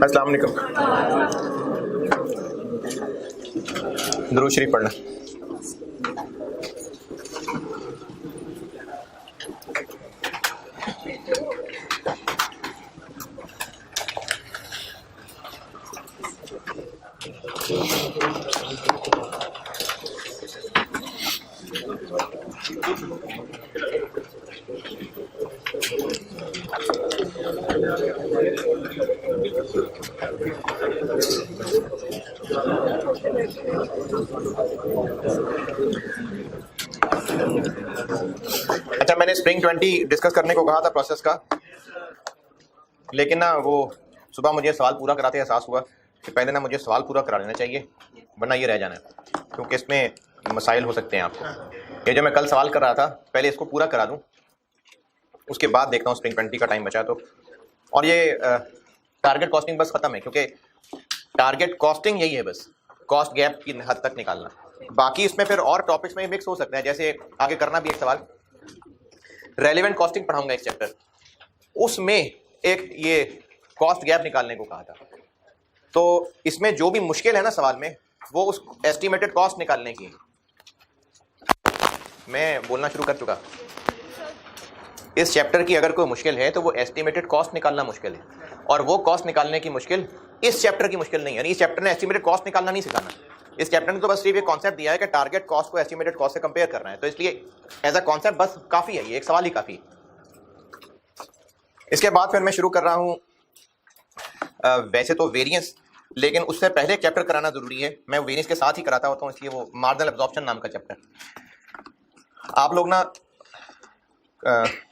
अस्सलाम वालेकुम। दुरूद शरीफ पढ़ना। अच्छा, मैंने स्प्रिंग 20 डिस्कस करने को कहा था प्रोसेस का, लेकिन ना वो सुबह मुझे सवाल पूरा कराते एहसास हुआ कि पहले ना मुझे सवाल पूरा करा लेना चाहिए, वरना ये रह जाना है, क्योंकि इसमें मसाइल हो सकते हैं आपको। ये जो मैं कल सवाल कर रहा था, पहले इसको पूरा करा दूं, उसके बाद देखता हूँ स्प्रिंग 20 का टाइम बचा तो। और ये टारगेट कॉस्टिंग बस ख़त्म है, क्योंकि टारगेट कॉस्टिंग यही है बस, कॉस्ट गैप की हद तक निकालना। बाकी इसमें फिर और टॉपिक्स में मिक्स हो सकते हैं, जैसे आगे करना भी एक सवाल रेलिवेंट कॉस्टिंग पढ़ाऊंगा एक चैप्टर, उसमें एक ये कॉस्ट गैप निकालने को कहा था। तो इसमें जो भी मुश्किल है ना सवाल में, वो उस एस्टिमेटेड कॉस्ट निकालने की। मैं बोलना शुरू कर चुका। इस चैप्टर की अगर कोई मुश्किल है तो वो एस्टिमेटेड कॉस्ट निकालना मुश्किल है, और वो कॉस्ट निकालने की मुश्किल इस चैप्टर की मुश्किल नहीं है। यानी इस चैप्टर ने एस्टिमेटेड कॉस्ट निकालना नहीं सिखाना, इस चैप्टर ने तो बस सिर्फ एक कॉन्सेप्ट दिया है कि टारगेट कॉस्ट को एस्टिमेटेड कॉस्ट से कंपेयर करना है। तो इसलिए एज अ कॉन्सेप्ट बस काफ़ी है, ये एक सवाल ही काफ़ी। इसके बाद फिर मैं शुरू कर रहा हूँ वैसे तो वेरिएंस, लेकिन उससे पहले एक चैप्टर कराना ज़रूरी है। मैं वेरिएंस के साथ ही कराता होता हूँ, इसलिए वो मार्जिनल एब्जॉर्प्शन नाम का चैप्टर। आप लोग ना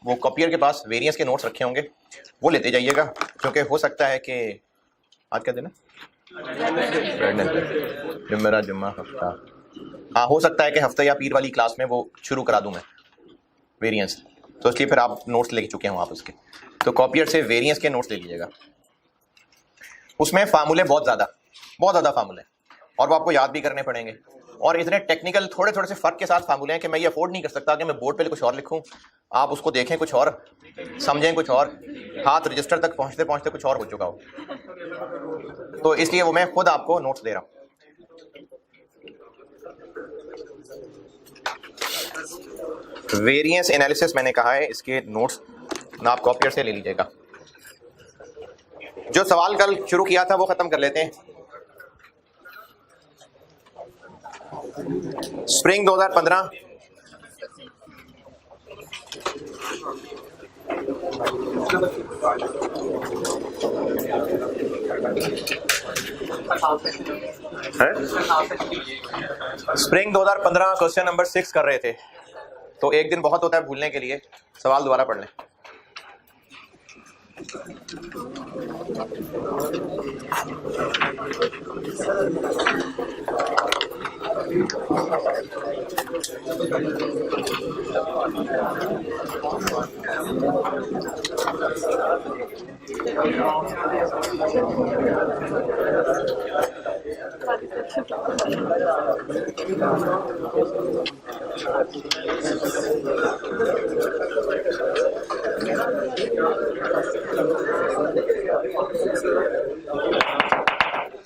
वो कॉपियर के पास वेरिएंस के नोट्स रखे होंगे, वो लेते जाइएगा, क्योंकि हो सकता है कि आज क्या दिन है, जुम्मेरा जुम्मा हफ्ता, हाँ हो सकता है कि हफ्ते या पीर वाली क्लास में वो शुरू करा दूं मैं वेरिएंस, तो इसलिए फिर आप नोट्स ले चुके हो आप उसके। तो कॉपियर से वेरिएंस के नोट्स ले लीजिएगा। उसमें फार्मूले बहुत ज़्यादा फार्मूले, और वो आपको याद भी करने पड़ेंगे, और इतने टेक्निकल थोड़े थोड़े से फ़र्क के साथ फार्मूले हैं कि मैं ये अफोर्ड नहीं कर सकता कि मैं बोर्ड पे कुछ और लिखूं, आप उसको देखें कुछ और, समझें कुछ और, हाथ रजिस्टर तक पहुंचते पहुंचते कुछ और हो चुका हो। तो इसलिए वो मैं खुद आपको नोट्स दे रहा हूँ। वेरिएंस एनालिसिस मैंने कहा है, इसके नोट्स ना आप कॉपियर से ले लीजिएगा। जो सवाल कल शुरू किया था वो खत्म कर लेते हैं। स्प्रिंग 2015 है? स्प्रिंग 2015 क्वेश्चन नंबर 6 कर रहे थे, तो एक दिन बहुत होता है भूलने के लिए, सवाल दोबारा पढ़ लें।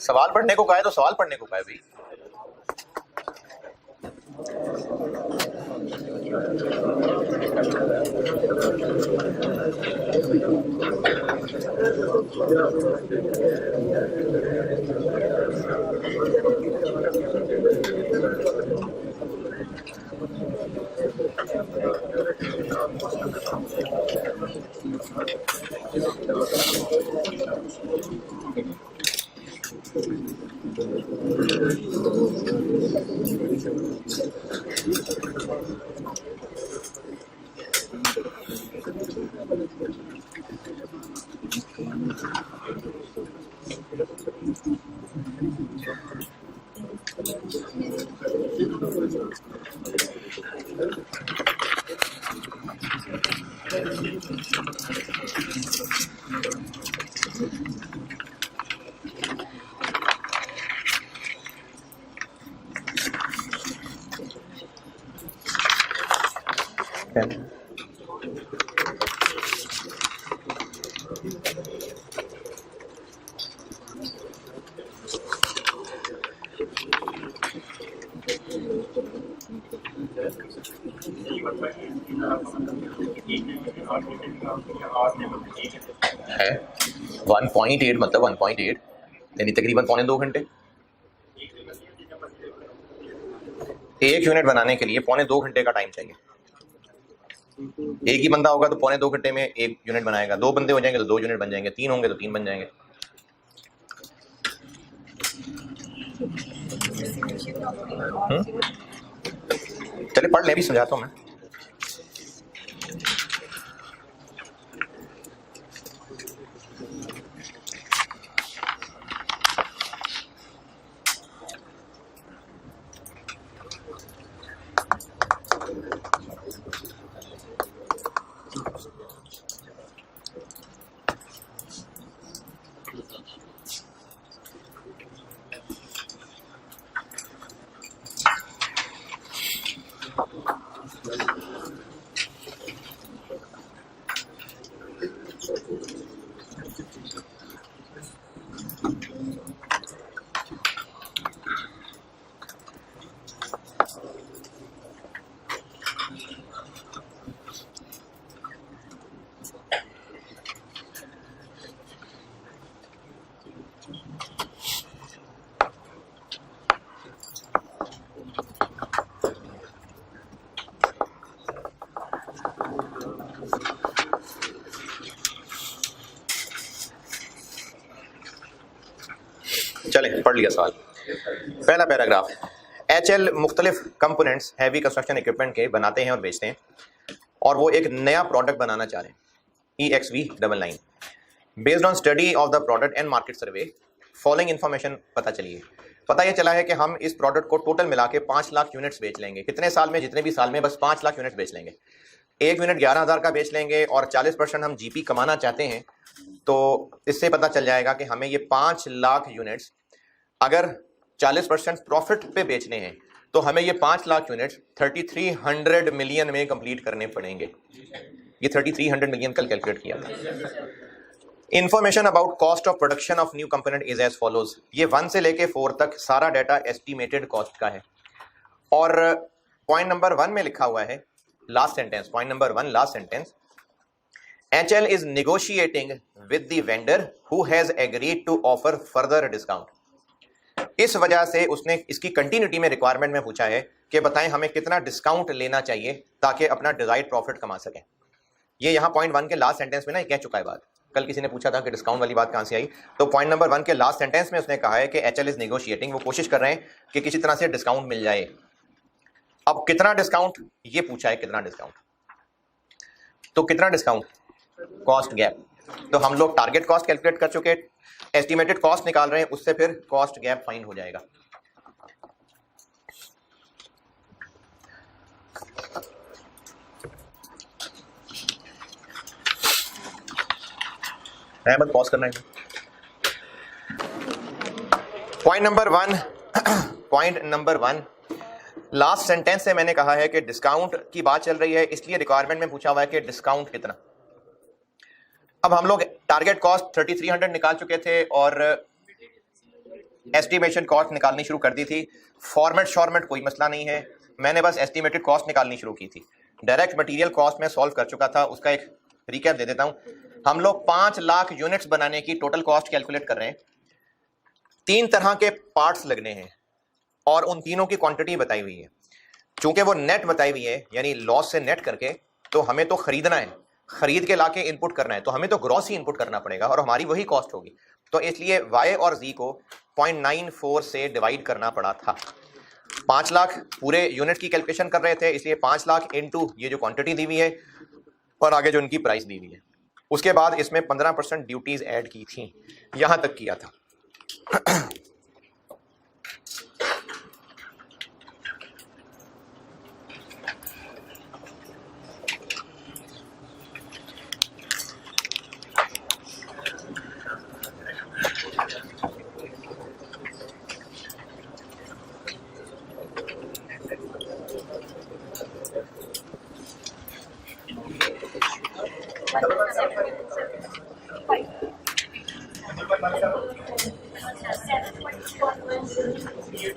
सवाल पढ़ने को कहा है तो सवाल पढ़ने को कहा है भाई। है 1.8 मतलब 1.8 यानी तकरीबन 2.25 घंटे। एक यूनिट बनाने के लिए 2.25 घंटे का टाइम चाहिए। एक ही बंदा होगा तो 2.25 घंटे में एक यूनिट बनाएगा, 2 बंदे हो जाएंगे तो 2 यूनिट बन जाएंगे, 3 होंगे तो 3 बन जाएंगे। चलिए पढ़ ले, भी समझाता हूँ मैं। चले पढ़ लिया सवाल। पहला पैराग्राफ, HL मुख्तलिफ कंपोनेंट्स हैवी कंस्ट्रक्शन इक्विपमेंट के बनाते हैं और बेचते हैं, और वो एक नया प्रोडक्ट बनाना चाह रहे हैं, EXV99। Based on study of the product and market survey following information पता यह चला है कि हम इस प्रोडक्ट को टोटल मिला के 5 लाख यूनिट्स बेच लेंगे। कितने साल में? जितने भी साल में, बस 5 लाख यूनिट्स बेच लेंगे। एक यूनिट 11,000 का बेच लेंगे और 40% हम GP कमाना चाहते हैं, तो इससे पता चल जाएगा कि हमें ये 5 लाख यूनिट्स अगर 40% प्रॉफिट पे बेचने हैं तो हमें ये 5 लाख यूनिट्स 3300 मिलियन में कंप्लीट करने पड़ेंगे। ये 3300 मिलियन कल कैलकुलेट किया था। Information about cost of production of new component is as follows. ये 1 से लेके 4 तक सारा डाटा एस्टिमेटेड कॉस्ट का है। और पॉइंट नंबर 1 में लिखा हुआ है, last sentence, point number 1 last sentence, HL is negotiating with the vendor who has agreed to offer further discount। इस वजह से उसने इसकी कंटिन्यूटी में रिक्वायरमेंट में पूछा है कि बताएं हमें कितना डिस्काउंट लेना चाहिए ताकि अपना डिजायर्ड प्रॉफिट कमा सकें। ये यहाँ पॉइंट 1 के लास्ट सेंटेंस में ना कह चुका है बात। कल किसी ने पूछा था कि डिस्काउंट वाली बात कहाँ से आई, तो पॉइंट नंबर 1 के लास्ट सेंटेंस में उसने कहा है कि HL इज नेगोशिएटिंग, वो कोशिश कर रहे हैं कि किसी तरह से डिस्काउंट मिल जाए। अब कितना डिस्काउंट ये पूछा है, कितना डिस्काउंट, तो कितना डिस्काउंट, कॉस्ट गैप। तो हम लोग टारगेट कॉस्ट कैलकुलेट कर चुके, एस्टिमेटेड कॉस्ट निकाल रहे हैं, उससे फिर कॉस्ट गैप फाइंड हो जाएगा। अहमद पॉज करना है। पॉइंट नंबर 1 लास्ट सेंटेंस से मैंने कहा है कि डिस्काउंट की बात चल रही है, इसलिए रिक्वायरमेंट में पूछा हुआ है कि डिस्काउंट कितना। अब हम लोग टारगेट कॉस्ट 3300 निकाल चुके थे और एस्टिमेशन कॉस्ट निकालनी शुरू कर दी थी। फॉर्मेट कोई मसला नहीं है, मैंने बस एस्टिमेटेड कॉस्ट निकालनी शुरू की थी। डायरेक्ट मटेरियल कॉस्ट में सॉल्व कर चुका था, उसका एक रिकैप दे देता हूं। हम लोग 5 लाख यूनिट्स बनाने की टोटल कॉस्ट कैलकुलेट कर रहे हैं। 3 तरह के पार्ट्स लगने हैं और उन तीनों की क्वांटिटी बताई हुई है। चूंकि वो नेट बताई हुई है यानी लॉस से नेट करके, तो हमें तो खरीदना है, खरीद के लाके इनपुट करना है, तो हमें तो ग्रॉस ही इनपुट करना पड़ेगा और हमारी वही कॉस्ट होगी। तो इसलिए Y और Z को 0.94 से डिवाइड करना पड़ा था। 5 लाख पूरे यूनिट की कैलकुलेशन कर रहे थे, इसलिए 5 लाख इनटू ये जो क्वांटिटी दी हुई है और आगे जो उनकी प्राइस दी हुई है। उसके बाद इसमें 15% ड्यूटीज ऐड की थी, यहां तक किया था।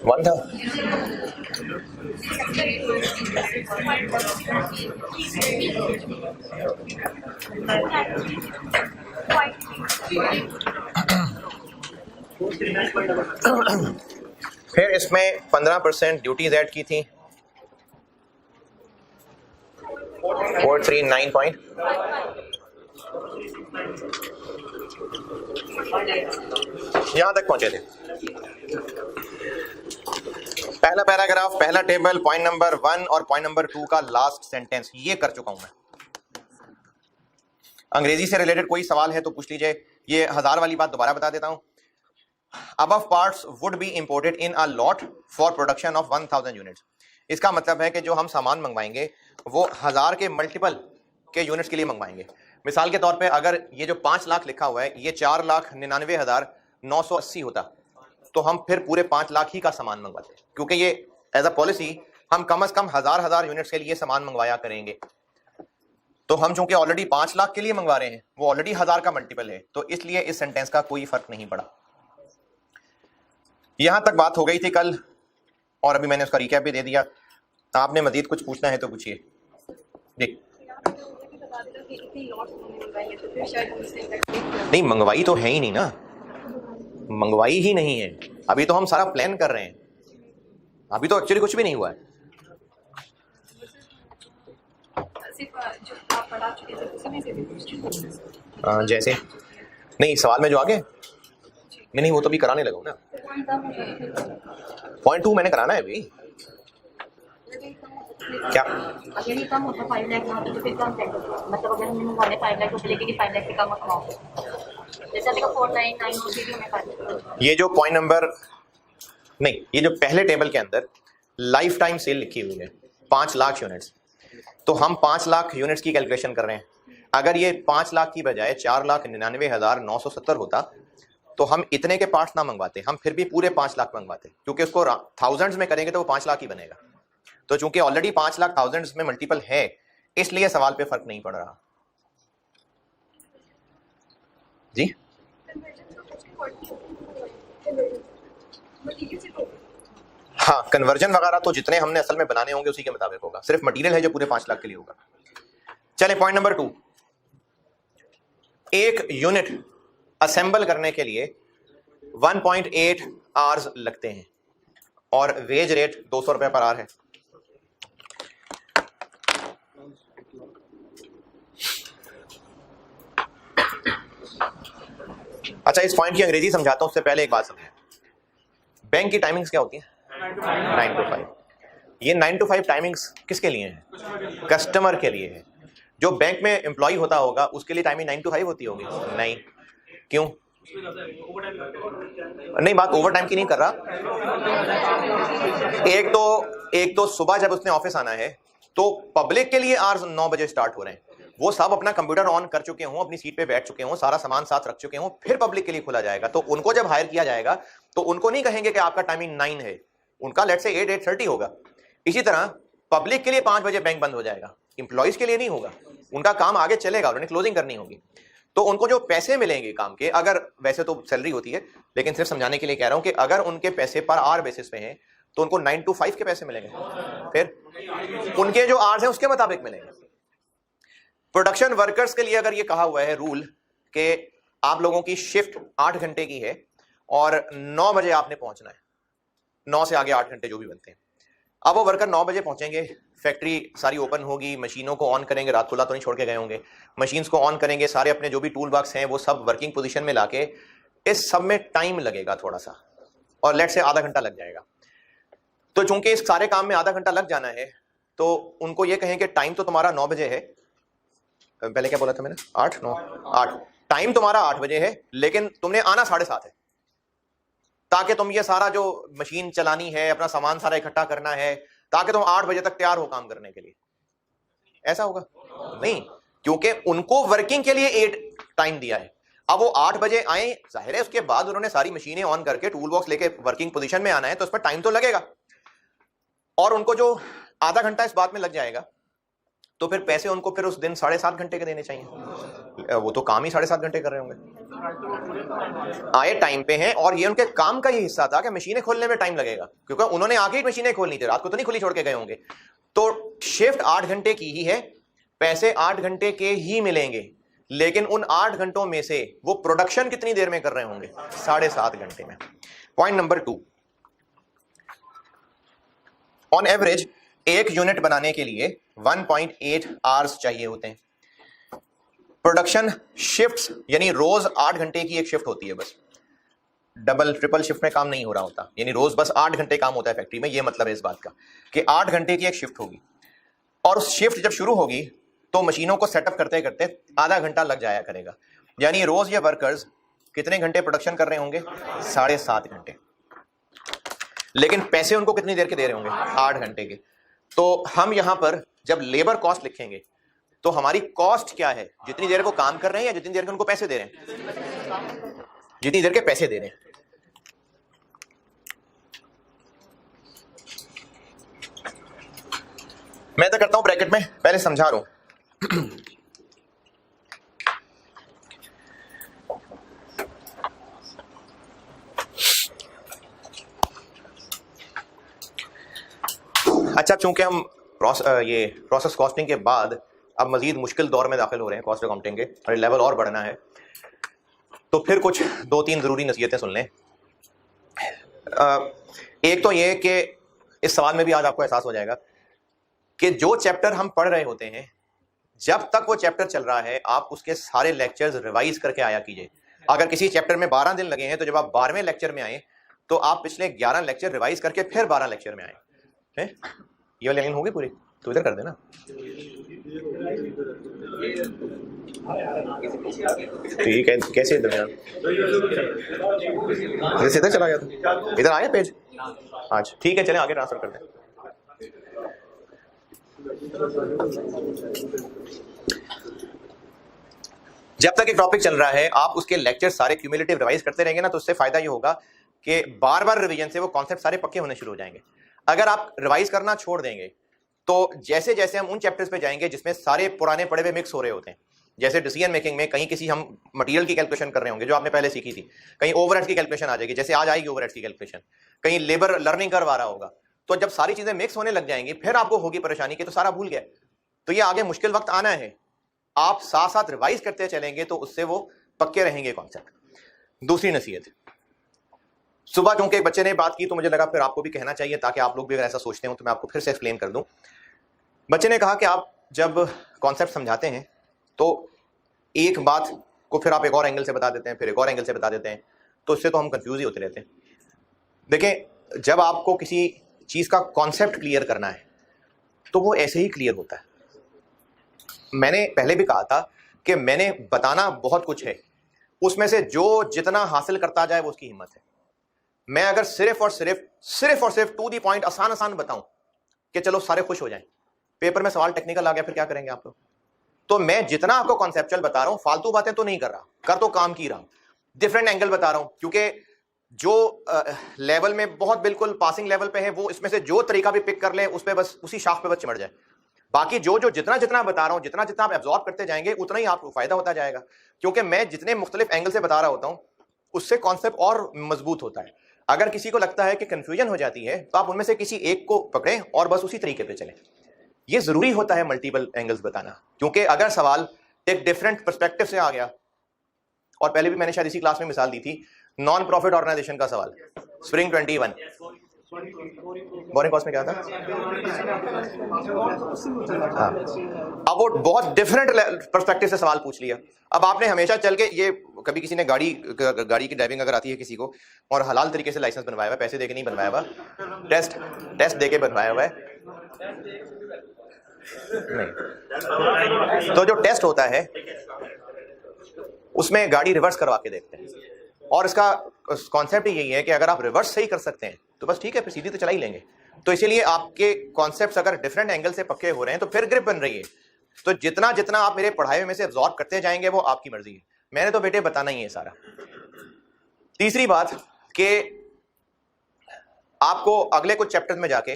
वन था। फिर इसमें 15% ड्यूटीज ऐड की थी, 439 पॉइंट। यहां तक पहुंचे थे। पहला पैराग्राफ, पहला टेबल, पॉइंट नंबर 1 और पॉइंट नंबर 2 का लास्ट सेंटेंस ये कर चुका हूं मैं। अंग्रेजी से रिलेटेड कोई सवाल है तो पूछ लीजिए। ये 1000 वाली बात दोबारा बता देता हूं। Above parts would be imported in a lot for production of 1000 units. इसका मतलब है कि जो हम सामान मंगवाएंगे वो 1000 के मल्टीपल के यूनिट्स के लिए मंगवाएंगे। मिसाल के तौर पे अगर ये जो 5 लाख लिखा हुआ है ये 4,99,980 होता तो हम फिर पूरे 5 लाख ही का सामान मंगवाते, क्योंकि ये एज अ पॉलिसी हम कम से कम 1000 यूनिट्स के लिए सामान मंगवाया करेंगे। तो हम चूंकि ऑलरेडी 5 लाख के लिए मंगवा रहे हैं, वो ऑलरेडी 1000 का मल्टीपल है, तो इसलिए इस सेंटेंस का कोई फर्क नहीं पड़ा। यहां तक बात हो गई थी कल और अभी मैंने उसका रिकैप भी दे दिया। आपने मजीद कुछ पूछना है तो पूछिए। देख नहीं, मंगवाई तो है ही नहीं ना, मंगवाई ही नहीं है। अभी तो हम सारा प्लान कर रहे हैं, अभी तो एक्चुअली कुछ भी नहीं हुआ है। जैसे नहीं, सवाल में जो आगे नहीं वो तो भी कराने लगा ना। पॉइंट 2 मैंने कराना है अभी। क्या अगर ये कम होता 5 लाख ना तो फिर कम देंगे, मतलब अगर हम वाले 5 लाख को लेके कि 5 लाख से कम कमाओ, जैसे देखो 499 होती है मैं 5 लाख। ये जो पॉइंट नंबर नहीं, ये जो पहले टेबल के अंदर लाइफ टाइम सेल लिखी हुई है 5 लाख यूनिट्स, तो हम 5 लाख यूनिट्स की कैलकुलेशन कर रहे हैं। अगर ये 5 लाख की बजाय 4,99,970 होता तो हम इतने के पार्ट्स ना मंगवाते, हम फिर भी पूरे 5 लाख मंगवाते, क्योंकि उसको थाउजेंड्स में करेंगे तो वो 5 लाख ही बनेगा। तो चूंकि ऑलरेडी 5 लाख थाउजेंड्स में मल्टीपल है, इसलिए सवाल पे फर्क नहीं पड़ रहा। जी हाँ, कन्वर्जन वगैरह तो जितने हमने असल में बनाने होंगे उसी के मुताबिक होगा, सिर्फ मटेरियल है जो पूरे 5 लाख के लिए होगा। चले पॉइंट नंबर 2, एक यूनिट असेंबल करने के लिए 1.8 आवर्स लगते हैं और वेज रेट 200 रुपए पर आवर है। अच्छा, इस पॉइंट की अंग्रेजी समझाता हूं, उससे पहले एक बात समझें। बैंक की टाइमिंग्स क्या होती है? 9 to 5। ये 9 to 5 टाइमिंग्स किसके लिए है? कस्टमर के लिए है। जो बैंक में एम्प्लॉय होता होगा उसके लिए टाइमिंग 9 to 5 होती होगी? नहीं। क्यों? नहीं, बात ओवर टाइम की नहीं कर रहा। एक तो सुबह जब उसने ऑफिस आना है तो पब्लिक के लिए आवर्स 9 बजे स्टार्ट हो रहे हैं, वो सब अपना कंप्यूटर ऑन कर चुके हों, अपनी सीट पे बैठ चुके हों, सारा सामान साथ रख चुके हों, फिर पब्लिक के लिए खोला जाएगा। तो उनको जब हायर किया जाएगा तो उनको नहीं कहेंगे कि आपका टाइमिंग 9 है, उनका लेट्स से 8-8:30 होगा। इसी तरह पब्लिक के लिए 5 बजे बैंक बंद हो जाएगा, इंप्लॉइज के लिए नहीं होगा, उनका काम आगे चलेगा, उन्हें क्लोजिंग करनी होगी। तो उनको जो पैसे मिलेंगे काम के, अगर वैसे तो सैलरी होती है, लेकिन सिर्फ समझाने के लिए कह रहा हूं कि अगर उनके पैसे पर आवर बेसिस पे हैं तो उनको 9 to 5 के पैसे मिलेंगे, फिर उनके जो आवर्स हैं उसके मुताबिक मिलेंगे। प्रोडक्शन वर्कर्स के लिए अगर ये कहा हुआ है रूल कि आप लोगों की शिफ्ट 8 घंटे की है और 9 बजे आपने पहुंचना है, 9 से आगे 8 घंटे जो भी बनते हैं। अब वो वर्कर 9 बजे पहुंचेंगे, फैक्ट्री सारी ओपन होगी, मशीनों को ऑन करेंगे, रात खुला तो नहीं छोड़ के गए होंगे, मशीन्स को ऑन करेंगे, सारे अपने जो भी टूल बॉक्स हैं वो सब वर्किंग पोजीशन में लाके, इस सब में टाइम लगेगा थोड़ा सा, और लेट से आधा घंटा लग जाएगा। तो चूंकि इस सारे काम में आधा घंटा लग जाना है तो उनको ये कहें कि टाइम तो तुम्हारा 9 बजे है, पहले क्या बोला था मैंने? 8 टाइम तुम्हारा 8 बजे है, लेकिन तुमने आना 7:30 है, ताकि तुम ये सारा जो मशीन चलानी है, अपना सामान सारा इकट्ठा करना है, ताकि तुम 8 बजे तक तैयार हो काम करने के लिए। ऐसा होगा नहीं, क्योंकि उनको वर्किंग के लिए 8 टाइम दिया है। अब वो 8 बजे आए, जाहिर है उसके बाद उन्होंने सारी मशीनें ऑन करके टूल बॉक्स लेके वर्किंग पोजीशन में आना है, तो उस पर टाइम तो लगेगा। और उनको जो आधा घंटा इस बात में लग जाएगा तो फिर पैसे उनको फिर उस दिन 7.5 घंटे के देने चाहिए। वो तो काम ही 7.5 घंटे कर रहे होंगे, आए टाइम पे हैं, और ये उनके काम का ही हिस्सा था कि मशीनें खोलने में टाइम लगेगा, क्योंकि उन्होंने आके ही मशीनें खोलनी थी, रात को तो नहीं खुली छोड़ के गए होंगे। तो शिफ्ट 8 घंटे की ही है, पैसे 8 घंटे के ही मिलेंगे, लेकिन उन 8 घंटों में से वो प्रोडक्शन कितनी देर में कर रहे होंगे? 7.5 घंटे में। पॉइंट नंबर 2, ऑन एवरेज एक यूनिट बनाने के लिए 1.8 आवर्स चाहिए होते हैं। प्रोडक्शन शिफ्ट्स यानी रोज 8 घंटे की एक शिफ्ट होती है, बस डबल ट्रिपल शिफ्ट में काम नहीं हो रहा होता, यानी रोज बस 8 घंटे काम होता है फैक्ट्री में। ये मतलब है इस बात का कि 8 घंटे की एक शिफ्ट होगी, और उस शिफ्ट जब शुरू होगी तो मशीनों को सेटअप करते करते आधा घंटा लग जाया करेगा, यानी रोज ये वर्कर्स कितने घंटे प्रोडक्शन कर रहे होंगे? 7.5 घंटे। लेकिन पैसे उनको कितनी देर के दे रहे होंगे? 8 घंटे के। तो हम यहां पर जब लेबर कॉस्ट लिखेंगे तो हमारी कॉस्ट क्या है? जितनी देर को काम कर रहे हैं या जितनी देर के उनको पैसे दे रहे हैं? जितनी देर के पैसे दे रहे हैं। मैं तो करता हूं ब्रैकेट में, पहले समझा रहा हूं। अच्छा, चूंकि हम ये प्रोसेस कॉस्टिंग के बाद अब मजीद मुश्किल दौर में दाखिल हो रहे हैं कॉस्ट अकाउंटिंग के, और लेवल और बढ़ना है, तो फिर कुछ 2-3 जरूरी नसीहतें सुन लें। एक तो ये कि इस सवाल में भी आज आपको एहसास हो जाएगा कि जो चैप्टर हम पढ़ रहे होते हैं, जब तक वो चैप्टर चल रहा है आप उसके सारे लेक्चर्स रिवाइज करके आया कीजिए। अगर किसी चैप्टर में 12 दिन लगे हैं तो जब आप 12वें लेक्चर में आए तो आप पिछले 11 लेक्चर रिवाइज करके फिर 12 लेक्चर में आए हैं। ये वाली लाइन होगी पूरी, तो इधर कर देना। ठीक है, कैसे इधर सीधा चला गया था? इधर आया पेज आज? ठीक है, चलें आगे ट्रांसफर करते हैं। जब तक एक टॉपिक चल रहा है आप उसके लेक्चर सारे क्यूमुलेटिव रिवाइज करते रहेंगे ना, तो उससे फायदा ये होगा कि बार बार रिवीजन से वो कॉन्सेप्ट सारे पक्के होने शुरू हो जाएंगे। अगर आप रिवाइज करना छोड़ देंगे तो जैसे जैसे हम उन चैप्टर्स पे जाएंगे जिसमें सारे पुराने पढ़े हुए मिक्स हो रहे होते हैं, जैसे डिसीजन मेकिंग में कहीं किसी हम मटेरियल की कैलकुलेशन कर रहे होंगे जो आपने पहले सीखी थी, कहीं ओवरहेड्स की कैलकुलेशन आ जाएगी, जैसे आज आएगी ओवरहेड्स की कैलकुलेशन, कहीं लेबर लर्निंग कर्व आ रहा होगा। तो जब सारी चीजें मिक्स होने लग जाएंगी फिर आपको होगी परेशानी कि तो सारा भूल गया। तो ये आगे मुश्किल वक्त आना है, आप साथ साथ रिवाइज करते चलेंगे तो उससे वो पक्के रहेंगे कॉन्सेप्ट। दूसरी नसीहत, सुबह क्योंकि एक बच्चे ने बात की तो मुझे लगा फिर आपको भी कहना चाहिए, ताकि आप लोग भी अगर ऐसा सोचते हो तो मैं आपको फिर से एक्सप्लेन कर दूं। बच्चे ने कहा कि आप जब कॉन्सेप्ट समझाते हैं तो एक बात को फिर आप एक और एंगल से बता देते हैं, फिर एक और एंगल से बता देते हैं, तो इससे तो हम कंफ्यूज ही होते रहते हैं। देखें, जब आपको किसी चीज का कॉन्सेप्ट क्लियर करना है तो वो ऐसे ही क्लियर होता है। मैंने पहले भी कहा था कि मैंने बताना बहुत कुछ है, उसमें से जो जितना हासिल करता जाए वो उसकी हिम्मत है। मैं अगर सिर्फ और सिर्फ टू दी पॉइंट आसान आसान बताऊं कि चलो सारे खुश हो जाएं, पेपर में सवाल टेक्निकल आ गया, फिर क्या करेंगे आप लोग? तो मैं जितना आपको कॉन्सेप्चुअल बता रहा हूं, फालतू बातें तो नहीं कर रहा, कर तो काम की रहा हूं, डिफरेंट एंगल बता रहा हूं, क्योंकि जो लेवल में बहुत बिल्कुल पासिंग लेवल पे है वो इसमें से जो तरीका भी पिक कर ले उस पे बस उसी शाख पे बस चिमट जाए। बाकी जो जितना जितना बता रहा हूं, जितना जितना आप एब्जॉर्ब करते जाएंगे उतना ही आपको फायदा होता जाएगा, क्योंकि मैं जितने मुख्तलिफ एंगल से बता रहा होता हूं उससे कॉन्सेप्ट और मजबूत होता है। अगर किसी को लगता है कि कंफ्यूजन हो जाती है तो आप उनमें से किसी एक को पकड़ें और बस उसी तरीके पे चलें। ये जरूरी होता है मल्टीपल एंगल्स बताना, क्योंकि अगर सवाल एक डिफरेंट पर्सपेक्टिव से आ गया, और पहले भी मैंने शायद इसी क्लास में मिसाल दी थी, नॉन प्रॉफिट ऑर्गेनाइजेशन का सवाल, स्प्रिंग 21 बोरिंग कॉस्ट में क्या था? हाँ, अब वो बहुत डिफरेंट पर्सपेक्टिव से सवाल पूछ लिया। अब आपने हमेशा चल के, ये कभी किसी ने गाड़ी की ड्राइविंग अगर आती है किसी को और हलाल तरीके से लाइसेंस बनवाया हुआ है, पैसे देके नहीं बनवाया हुआ, टेस्ट देके बनवाया हुआ है नहीं, तो जो टेस्ट होता है उसमें गाड़ी रिवर्स करवा के देखते हैं, और इसका कॉन्सेप्ट यही है कि अगर आप रिवर्स सही कर सकते हैं तो बस ठीक है, फिर सीधी तो चला ही लेंगे। तो इसीलिए आपके कॉन्सेप्ट्स अगर डिफरेंट एंगल से पक्के हो रहे हैं तो फिर ग्रिप बन रही है। तो जितना जितना आप मेरे पढ़ाई में से एब्जॉर्ब करते जाएंगे वो आपकी मर्जी है, मैंने तो बेटे बताना ही है सारा। तीसरी बात कि आपको अगले कुछ चैप्टर्स में जाके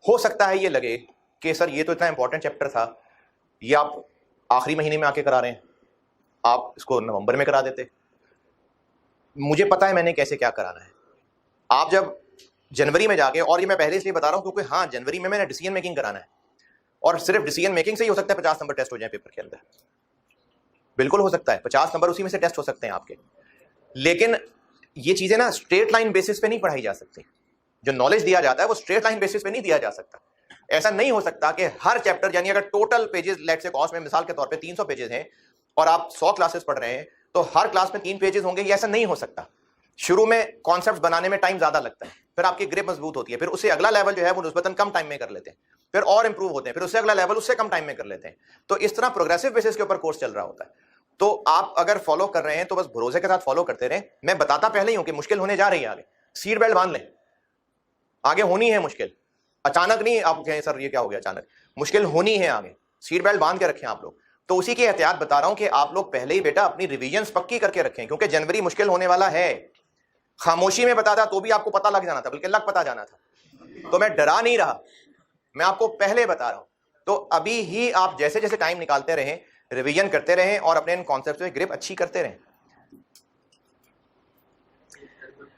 हो सकता है ये लगे कि सर ये तो इतना इंपॉर्टेंट चैप्टर था, ये आप आखिरी महीने में आके करा रहे हैं, आप इसको नवंबर में करा देते। मुझे पता है मैंने कैसे क्या कराना है। आप जब जनवरी में जाके, और ये मैं पहले इसलिए बता रहा हूँ क्योंकि हाँ जनवरी में मैंने डिसीजन मेकिंग कराना है, और सिर्फ डिसीजन मेकिंग से ही हो सकता है 50 नंबर टेस्ट हो जाए पेपर के अंदर, बिल्कुल हो सकता है 50 नंबर उसी में से टेस्ट हो सकते हैं आपके। लेकिन ये चीजें ना स्ट्रेट लाइन बेसिस पे नहीं पढ़ाई जा सकती। जो नॉलेज दिया जाता है वो स्ट्रेट लाइन बेसिस पे नहीं दिया जा सकता। ऐसा नहीं हो सकता कि हर चैप्टर, यानी अगर टोटल पेजेस लेट से कॉस्ट में मिसाल के तौर पे 300 पेजेस हैं और आप 100 क्लासेस पढ़ रहे हैं तो हर क्लास में 3 पेजेस होंगे, ये ऐसा नहीं हो सकता। शुरू में कॉन्सेप्ट बनाने में टाइम ज्यादा लगता है, फिर आपकी ग्रिप मजबूत होती है, फिर उससे अगला लेवल जो है वो निस्बतन कम टाइम में कर लेते हैं, फिर और इंप्रूव होते हैं, फिर उससे अगला लेवल उससे कम टाइम में कर लेते हैं। तो इस तरह प्रोग्रेसिव बेसिस के ऊपर कोर्स चल रहा होता है। तो आप अगर फॉलो कर रहे हैं तो बस भरोसे के साथ फॉलो करते रहें। मैं बताता पहले ही हूं कि मुश्किल होने जा रही है आगे, सीट बेल्ट बांध लें, आगे होनी है मुश्किल। अचानक नहीं आप कहें सर ये क्या हो गया अचानक, मुश्किल होनी है आगे, सीट बेल्ट बांध के रखें आप लोग। तो उसी की एहतियात बता रहा हूं कि आप लोग पहले ही बेटा अपनी रिवीजन पक्की करके रखें, क्योंकि जनवरी मुश्किल होने वाला है। खामोशी में बताता तो भी आपको पता लग जाना था, बल्कि लग पता जाना था। तो मैं डरा नहीं रहा, मैं आपको पहले बता रहा हूं। तो अभी ही आप जैसे जैसे टाइम निकालते रहें, रिवीजन करते रहें और अपने इन कॉन्सेप्ट पे ग्रिप अच्छी करते रहें।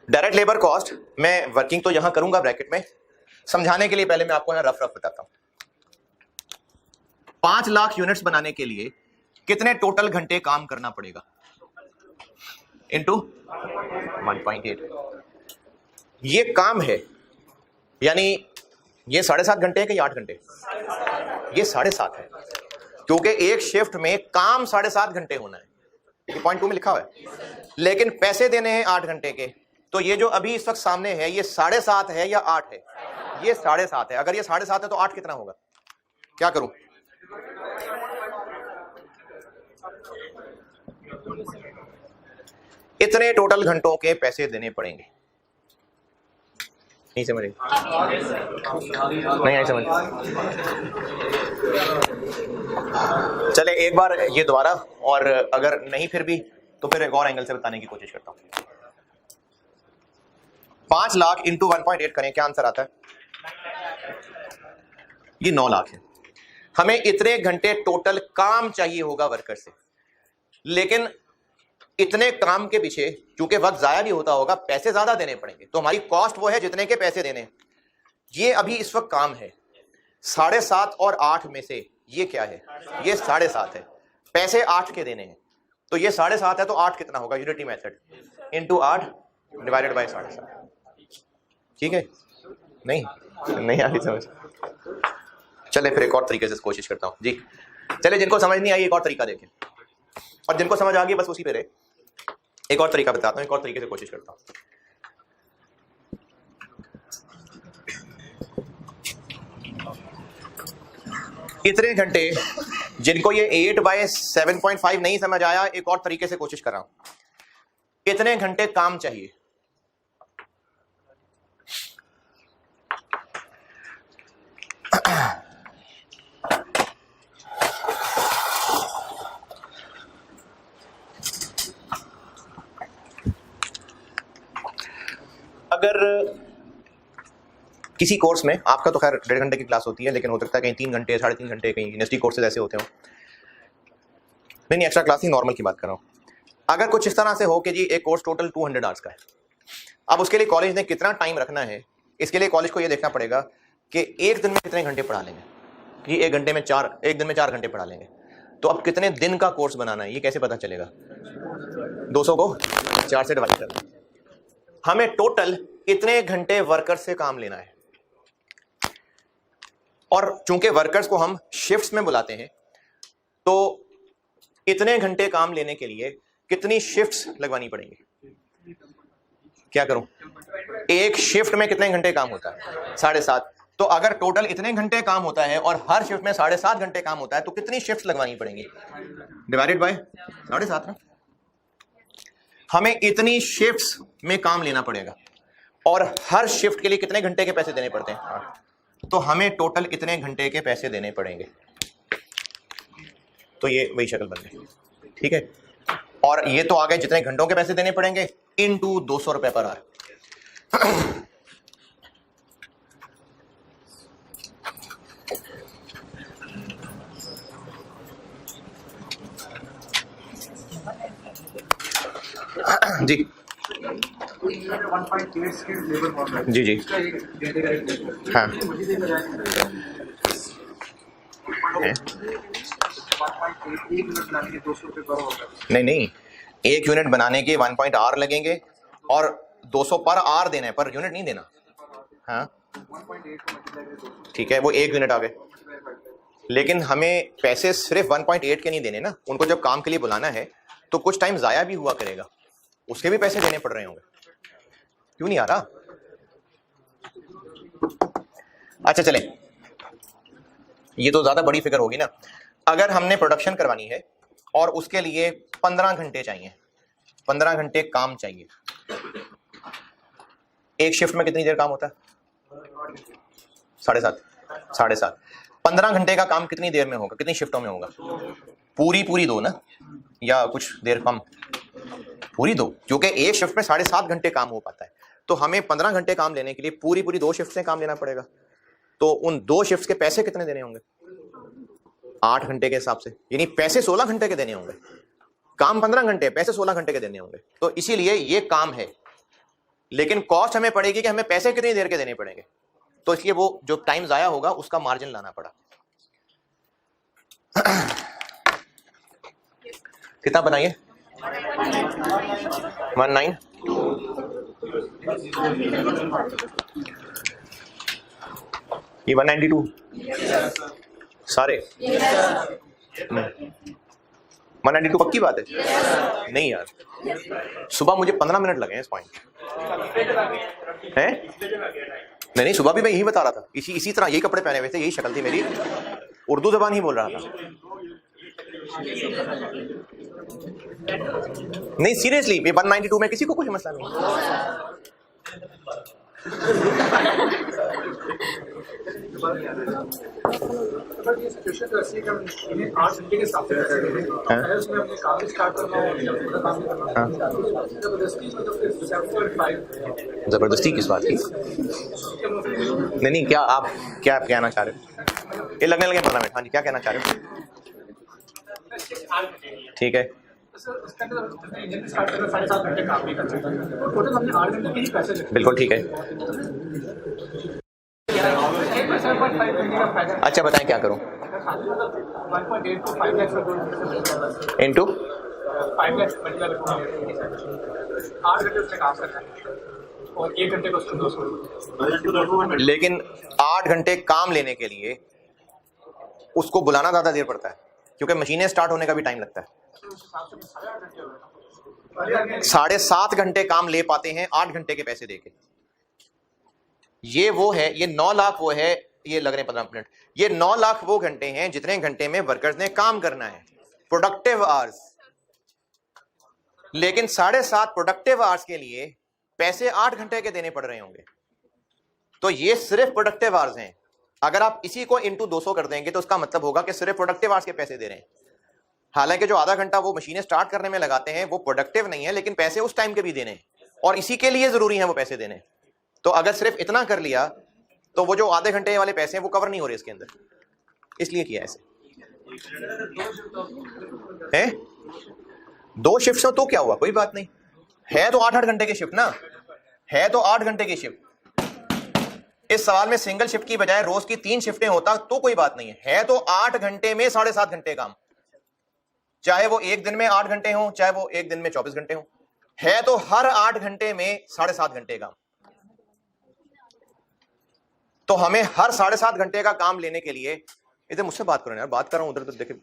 डायरेक्ट लेबर कॉस्ट मैं वर्किंग तो यहां करूंगा ब्रैकेट में, समझाने के लिए पहले मैं आपको यहां रफ बताता हूं। 5 लाख यूनिट्स बनाने के लिए कितने टोटल घंटे काम करना पड़ेगा इनटू 1.8। ये काम है, यानी ये 7.5 घंटे है कि 8 घंटे? ये 7.5 है, क्योंकि एक शिफ्ट में काम 7.5 घंटे होना है, ये पॉइंट 2 में लिखा हुआ है। लेकिन पैसे देने हैं 8 घंटे के। तो ये जो अभी इस वक्त सामने है ये 7.5 है या 8 है? ये 7.5 है। अगर ये 7.5 है तो 8 कितना होगा? क्या करूं? इतने टोटल घंटों के पैसे देने पड़ेंगे। नहीं समझ? नहीं आई समझ? चले एक बार ये दोबारा, और अगर नहीं फिर भी तो फिर एक और एंगल से बताने की कोशिश करता हूं। 5 लाख इंटू 1.8 करें, क्या आंसर आता है? ये 9 लाख है। हमें इतने घंटे टोटल काम चाहिए होगा वर्कर से, लेकिन इतने काम के पीछे चूंकि वक्त जाया भी होता होगा, पैसे ज्यादा देने पड़ेंगे। तो हमारी कॉस्ट वो है जितने के पैसे देने। ये अभी इस वक्त काम है 7.5 और 8 में से ये क्या है? ये 7.5 है, पैसे 8 के देने हैं। तो ये 7.5 है तो 8 कितना होगा? Unity method into 8 divided by 7.5। ठीक है? नहीं आ रही समझ? चले फिर एक और तरीके से कोशिश करता हूं जी। चले जिनको समझ नहीं आई एक और तरीका देखें, और जिनको समझ आ गई बस उसी पे रहे। एक और तरीका बताता हूं, एक और तरीके से कोशिश करता हूं। इतने घंटे, जिनको ये 8/7.5 नहीं समझ आया, एक और तरीके से कोशिश कर रहा हूं। इतने घंटे काम चाहिए, अगर किसी कोर्स में आपका तो खैर 1.5 घंटे की क्लास होती है, लेकिन हो सकता है कहीं 3 घंटे 3.5 घंटे कहीं यूनिवर्सिटी कोर्सेज ऐसे होते हो। नहीं एक्स्ट्रा क्लास नहीं, नॉर्मल की बात कर रहा हूं। अगर कुछ इस तरह से हो कि जी एक कोर्स टोटल 200 आवर्स का है, अब उसके लिए कॉलेज ने कितना टाइम रखना है, इसके लिए कॉलेज को ये देखना पड़ेगा कि एक दिन में कितने घंटे पढ़ा लेंगे। कि एक दिन में 4 घंटे पढ़ा लेंगे, तो अब कितने दिन का कोर्स बनाना है ये कैसे पता चलेगा? 200 को 4 से डिवाइड करना। हमें टोटल इतने घंटे वर्कर से काम लेना है, और चूंकि वर्कर्स को हम शिफ्ट्स में बुलाते हैं, तो इतने घंटे काम लेने के लिए कितनी शिफ्ट्स लगवानी पड़ेंगी? क्या करूं? एक शिफ्ट में कितने घंटे काम होता है? 7.5। तो अगर टोटल इतने घंटे काम होता है और हर शिफ्ट में 7.5 घंटे काम होता है, तो कितनी शिफ्ट्स लगवानी पड़ेंगी? डिवाइडेड बाय 7.5 ना। हमें इतनी शिफ्ट्स में काम लेना पड़ेगा, और हर शिफ्ट के लिए कितने घंटे के पैसे देने पड़ते हैं? तो हमें टोटल इतने घंटे के पैसे देने पड़ेंगे। तो ये वही शक्ल बन गई, ठीक है? और ये तो आ गए जितने घंटों के पैसे देने पड़ेंगे इनटू 200 रुपए पर आवर। जी जी जी हाँ है? नहीं नहीं, 1 यूनिट बनाने के 1 पॉइंट आर लगेंगे और 200 पर आर देना है, पर यूनिट नहीं देना। हाँ ठीक है, वो 1 यूनिट आ गए, लेकिन हमें पैसे सिर्फ 1.8 के नहीं देने ना, उनको जब काम के लिए बुलाना है तो कुछ टाइम जाया भी हुआ करेगा, उसके भी पैसे देने पड़ रहे होंगे। क्यों नहीं आ रहा? अच्छा चले, ये तो ज्यादा बड़ी फिगर होगी ना। अगर हमने प्रोडक्शन करवानी है और उसके लिए 15 घंटे चाहिए, 15 घंटे काम चाहिए, एक शिफ्ट में कितनी देर काम होता है? 7.5 15 घंटे का काम कितनी देर में होगा, कितनी शिफ्टों में होगा? पूरी 2 ना, या कुछ देर कम? पूरी 2, क्योंकि एक शिफ्ट में 7.5 घंटे काम हो पाता है, तो हमें 15 घंटे काम लेने के लिए पूरी 2 शिफ्ट से काम लेना पड़ेगा। तो उन 2 शिफ्ट के पैसे कितने देने होंगे? 8 घंटे के हिसाब से, यानी पैसे 16 घंटे के देने होंगे। काम 15 घंटे, पैसे 16 घंटे के देने होंगे। तो इसीलिए ये काम है, लेकिन कॉस्ट हमें पड़ेगी कि हमें पैसे कितनी देर के देने पड़ेंगे, तो इसलिए वो जो टाइम जाया होगा उसका मार्जिन लाना पड़ा। कितना बनाइए? 19 ये 192 सारे 192 पक्की बात है? नहीं यार, सुबह मुझे 15 मिनट लगे हैं इस पॉइंट है। नहीं, सुबह भी मैं यही बता रहा था, इसी तरह यही कपड़े पहने हुए थे, यही शक्ल थी मेरी, उर्दू जबान ही बोल रहा था। नहीं सीरियसली, 192 में किसी को कोई मसला नहीं। जबरदस्ती किस बात की? नहीं, क्या आप क्या कहना चाह रहे हो? ये लगने लगे 15 मिनट। हाँ जी, क्या कहना चाह रहे हो? ठीक है, बिल्कुल ठीक है। अच्छा बताएं क्या करूं? इंटू 5 लाख और 1 घंटे को 200। लेकिन 8 घंटे काम लेने के लिए उसको बुलाना ज्यादा देर पड़ता है, क्योंकि मशीनें स्टार्ट होने का भी टाइम लगता है। 7.5 घंटे काम ले पाते हैं 8 घंटे के पैसे देके। ये वो है, ये 9 लाख वो है, ये लग रहे हैं 15 मिनट, ये 9 लाख वो घंटे हैं जितने घंटे में वर्कर्स ने काम करना है, प्रोडक्टिव आवर्स। लेकिन 7.5 प्रोडक्टिव आवर्स के लिए पैसे 8 घंटे के देने पड़ रहे होंगे। तो ये सिर्फ प्रोडक्टिव आवर्स हैं। अगर आप इसी को इंटू 200 कर देंगे तो उसका मतलब होगा कि सिर्फ प्रोडक्टिव आवर्स के पैसे दे रहे हैं। हालांकि जो आधा घंटा वो मशीनें स्टार्ट करने में लगाते हैं वो प्रोडक्टिव नहीं है, लेकिन पैसे उस टाइम के भी देने हैं, और इसी के लिए जरूरी है वो पैसे देने। तो अगर सिर्फ इतना कर लिया तो वो जो आधे घंटे वाले पैसे हैं वो कवर नहीं हो रहे इसके अंदर, इसलिए किया ऐसे है। 2 शिफ्ट तो क्या हुआ, कोई बात नहीं है, तो 8-8 घंटे की शिफ्ट ना है, तो 8 घंटे की शिफ्ट। इस सवाल में सिंगल शिफ्ट की बजाय रोज की 3 शिफ्टें होता तो कोई बात नहीं है तो 8 घंटे में 7.5 घंटे काम, चाहे वो एक दिन में 8 घंटे हो, चाहे वो एक दिन में 24 घंटे हो, है तो हर 8 घंटे में 7.5 घंटे काम। तो हमें हर 7.5 घंटे का काम लेने के लिए, इधर मुझसे बात करो यार, बात कर रहा हूं उधर उधर देखे,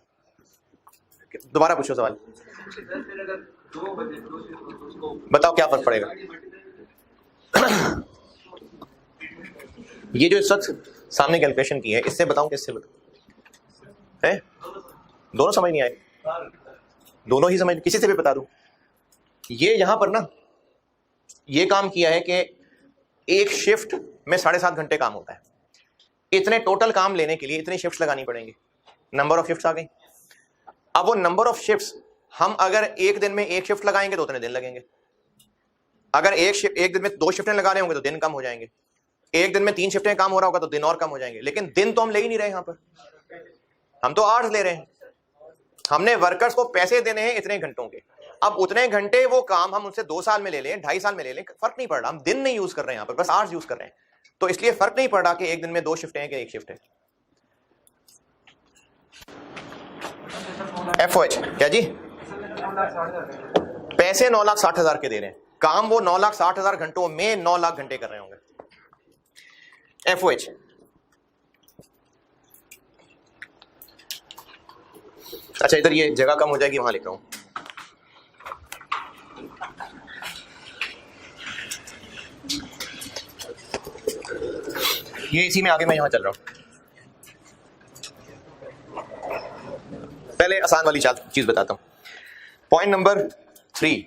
दोबारा पूछो सवाल, बताओ क्या फर्क पड़ेगा। ये जो इस वक्त सामने कैलकुलेशन की है, इससे बताऊं किससे बताऊं है? दोनों समझ नहीं आए, दोनों ही समझ, किसी से भी बता दूं। ये यहां पर ना ये काम किया है कि एक शिफ्ट में 7.5 घंटे काम होता है, इतने टोटल काम लेने के लिए इतनी शिफ्ट्स लगानी पड़ेंगी, नंबर ऑफ शिफ्ट्स आ गई। अब वो नंबर ऑफ शिफ्ट्स हम अगर एक दिन में एक शिफ्ट लगाएंगे तो उतने दिन लगेंगे, अगर एक दिन में 2 शिफ्टें लगा रहे होंगे तो दिन कम हो जाएंगे, एक दिन में 3 शिफ्टें काम हो रहा होगा तो दिन और कम हो जाएंगे। लेकिन दिन तो हम ले ही नहीं रहे, यहां पर हम तो आवर्स ले रहे हैं। हमने वर्कर्स को पैसे देने हैं इतने घंटों के, अब उतने घंटे वो काम हम उनसे 2 साल में ले लें, 2.5 साल में ले लें, फर्क नहीं पड़ रहा। हम दिन नहीं यूज कर रहे हैं यहाँ पर, बस आवर्स यूज कर रहे हैं। तो इसलिए फर्क नहीं पड़ रहा कि एक दिन में 2 शिफ्ट हैं कि 1 शिफ्ट है। FOH क्या जी? पैसे 9,60,000 के दे रहे हैं, काम वो 9,60,000 घंटों में 9 लाख घंटे कर रहे होंगे। FOH अच्छा, इधर ये जगह कम हो जाएगी, वहां लिख रहा हूं। ये इसी में आगे मैं यहां चल रहा हूं। पहले आसान वाली चीज बताता हूं। पॉइंट नंबर 3,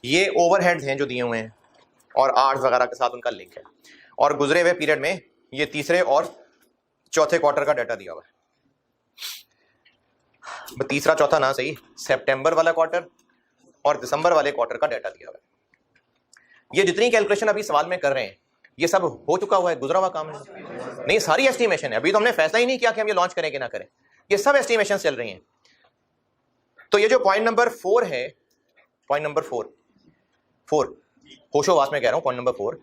ये ओवरहेड्स हैं जो दिए हुए हैं और आर्ट्स वगैरह के साथ उनका लिंक है, और गुजरे हुए पीरियड में ये तीसरे और चौथे क्वार्टर का डाटा दिया हुआ है। तीसरा चौथा ना सही, सितंबर वाला क्वार्टर और दिसंबर वाले क्वार्टर का डाटा दिया हुआ है। ये जितनी कैलकुलेशन अभी सवाल में कर रहे हैं ये सब हो चुका हुआ है, गुजरा हुआ काम है नहीं, सारी एस्टिमेशन है। अभी तो हमने फैसला ही नहीं किया कि हम ये लॉन्च करें कि ना करें, ये सब एस्टिमेशन चल रही हैं। तो ये जो पॉइंट नंबर 4 है, पॉइंट नंबर 4 होशोवास में कह रहा हूं, पॉइंट नंबर 4,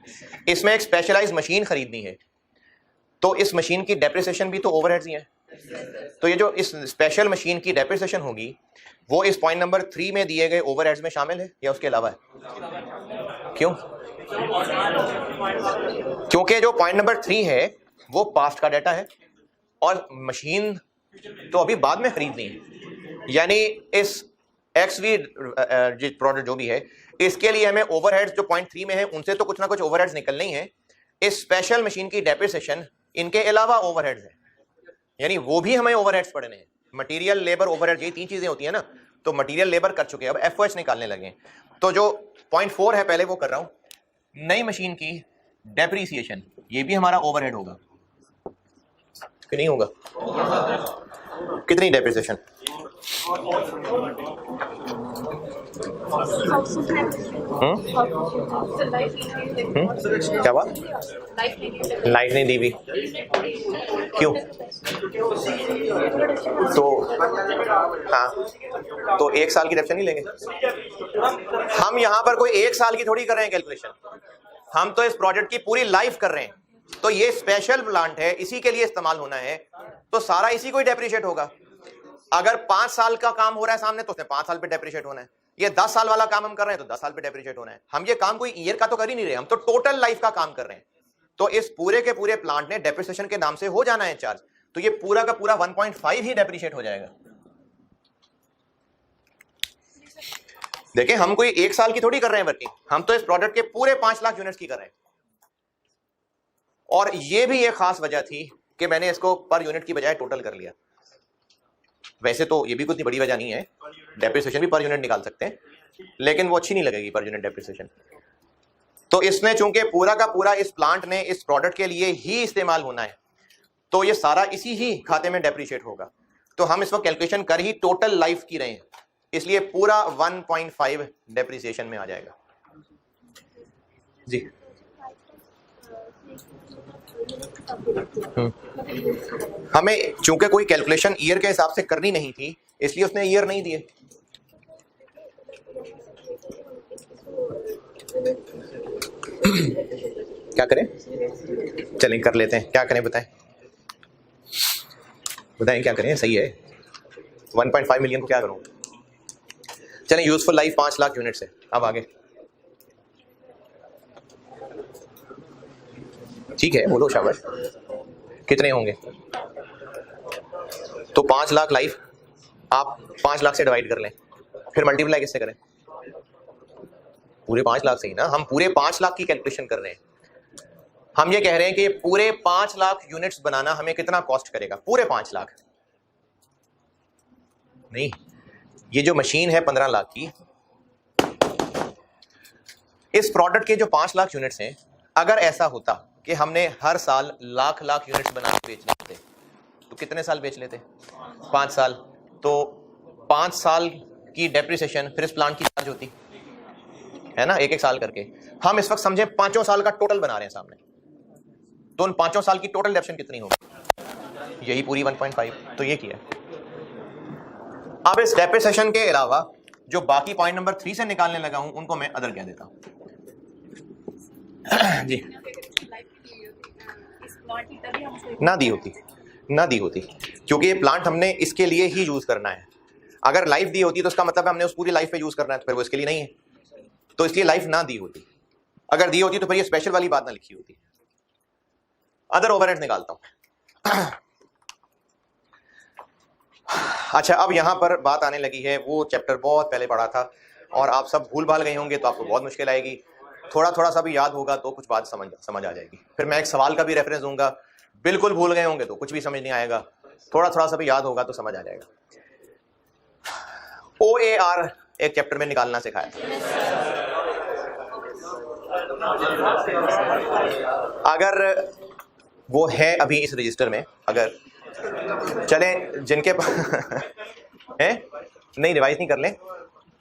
इसमें एक स्पेशलाइज्ड मशीन खरीदनी है, तो इस मशीन की डेप्रिसिएशन भी तो ओवरहेड्स ही है। तो ये जो इस स्पेशल मशीन की डेप्रिसिएशन होगी वो इस पॉइंट नंबर 3 में दिए गए ओवरहेड्स में शामिल है या उसके अलावा है? क्यों? क्योंकि जो पॉइंट नंबर 3 है वो पास्ट का डाटा है और मशीन तो अभी बाद में खरीदनी है, यानी इस XV प्रोडक्ट जो भी है इसके लिए हमें ओवरहेड्स जो पॉइंट 3 में है उनसे तो कुछ ना कुछ ओवरहेड्स निकलने ही है। इस स्पेशल मशीन की डेप्रिसिएशन इनके अलावा ओवरहेड्स है, यानी वो भी हमें ओवरहेड्स पड़ने हैं। मटेरियल, लेबर, ओवरहेड, ये 3 चीजें होती है ना, तो मटेरियल, लेबर कर चुके हैं, अब FOH निकालने लगे। तो जो पॉइंट 4 है पहले वो कर रहा हूं, नई मशीन की डेप्रिसिएशन, ये भी हमारा ओवरहेड होगा कि नहीं होगा? कितनी डेप्रिसिएशन? क्या बात? लाइट नहीं दी हुई क्यों? तो हाँ, तो 1 साल की डेप्रिसिएशन नहीं लेंगे हम। यहां पर कोई 1 साल की थोड़ी कर रहे हैं कैलकुलेशन, हम तो इस प्रोजेक्ट की पूरी लाइफ कर रहे हैं। तो ये स्पेशल प्लांट है, इसी के लिए इस्तेमाल होना है, तो सारा इसी को ही डेप्रिशिएट होगा। अगर 5 साल का काम हो रहा है सामने तो उसमें 5 साल पे डेप्रिशिएट होना है। ये 10 साल वाला काम हम कर रहे हैं तो 10 साल पे डेप्रिशिएट होना है। हम ये काम कोई ईयर का तो कर ही नहीं रहे, हम तो टोटल लाइफ का काम कर रहे हैं। तो इस पूरे के पूरे प्लांट ने डेप्रिसिएशन के नाम से हो जाना है चार्ज, तो ये पूरा का पूरा 1.5 ही डेप्रिशिएट हो जाएगा। देखिए, हम कोई 1 साल की थोड़ी कर रहे हैं वर्किंग, हम तो इस प्रोडक्ट के पूरे 5 लाख यूनिट्स की कर रहे हैं। और ये भी एक खास वजह थी कि मैंने इसको पर यूनिट की बजाय टोटल कर लिया। वैसे तो ये भी कोई बड़ी वजह नहीं है, डेप्रिसिएशन भी पर यूनिट निकाल सकते हैं, लेकिन वो अच्छी नहीं लगेगी पर यूनिट डेप्रिसिएशन। तो इसने चूंकि पूरा का पूरा इस प्लांट ने इस प्रोडक्ट के लिए ही इस्तेमाल होना है, तो ये सारा इसी ही खाते में डेप्रिशिएट होगा। तो हम इस वक्त कैलकुलेशन कर ही टोटल लाइफ की रहे हैं, इसलिए पूरा 1.5 डेप्रिसिएशन में आ जाएगा जी। हमें चूंकि कोई कैलकुलेशन ईयर के हिसाब से करनी नहीं थी, इसलिए उसने ईयर नहीं दिए। क्या करें? चलें कर लेते हैं, क्या करें बताएं? बताएं क्या करें? सही है, 1.5 मिलियन को क्या करूं? चलें, यूजफुल लाइफ 5 लाख यूनिट से। अब आगे ठीक है, बोलो शाबाश। कितने होंगे? तो 5 लाख लाइफ आप 5 लाख से डिवाइड कर लें, फिर मल्टीप्लाई किससे करें? पूरे 5 लाख से ही ना, हम पूरे 5 लाख की कैलकुलेशन कर रहे हैं। हम ये कह रहे हैं कि पूरे 5 लाख यूनिट्स बनाना हमें कितना कॉस्ट करेगा? पूरे 5 लाख नहीं, ये जो मशीन है 15 लाख की, इस प्रोडक्ट के जो 5 लाख यूनिट्स हैं, अगर ऐसा होता कि हमने हर साल लाख यूनिट्स बना के बेच लेते तो कितने साल बेच लेते? 5 साल। तो 5 साल की डेप्रिसिएशन फिर इस प्लांट की चार्ज होती है ना, 1-1 साल करके। हम इस वक्त समझे 5 साल का टोटल बना रहे हैं सामने, तो उन 5 साल की टोटल डेप्रिसिएशन कितनी होगी? यही पूरी 1.5। तो ये किया। अब इस डेप्रिसिएशन के अलावा जो बाकी पॉइंट नंबर 3 से निकालने लगा हूं उनको मैं अदर कह देता हूं। जी ना दी होती क्योंकि ये प्लांट हमने इसके लिए ही यूज करना है। अगर लाइफ दी होती तो उसका मतलब हमने उस पूरी लाइफ पे यूज करना है, तो फिर वो इसके लिए नहीं है, तो इसलिए लाइफ ना दी होती। अगर दी होती तो फिर ये स्पेशल वाली बात ना लिखी होती। अदर ओवरहेड्स निकालता हूं। अच्छा, अब यहां पर बात आने लगी है, वो चैप्टर बहुत पहले पढ़ा था और आप सब भूल भाल गए होंगे तो आपको बहुत मुश्किल आएगी। थोड़ा थोड़ा सा भी याद होगा तो कुछ बात समझ आ जाएगी। फिर मैं एक सवाल का भी रेफरेंस दूंगा, बिल्कुल भूल गए होंगे तो कुछ भी समझ नहीं आएगा, थोड़ा थोड़ा सा भी याद होगा तो समझ आ जाएगा। OAR एक चैप्टर में निकालना सिखाया था। अगर वो है अभी इस रजिस्टर में, अगर चले जिनके पास है नहीं, रिवाइज नहीं कर लें,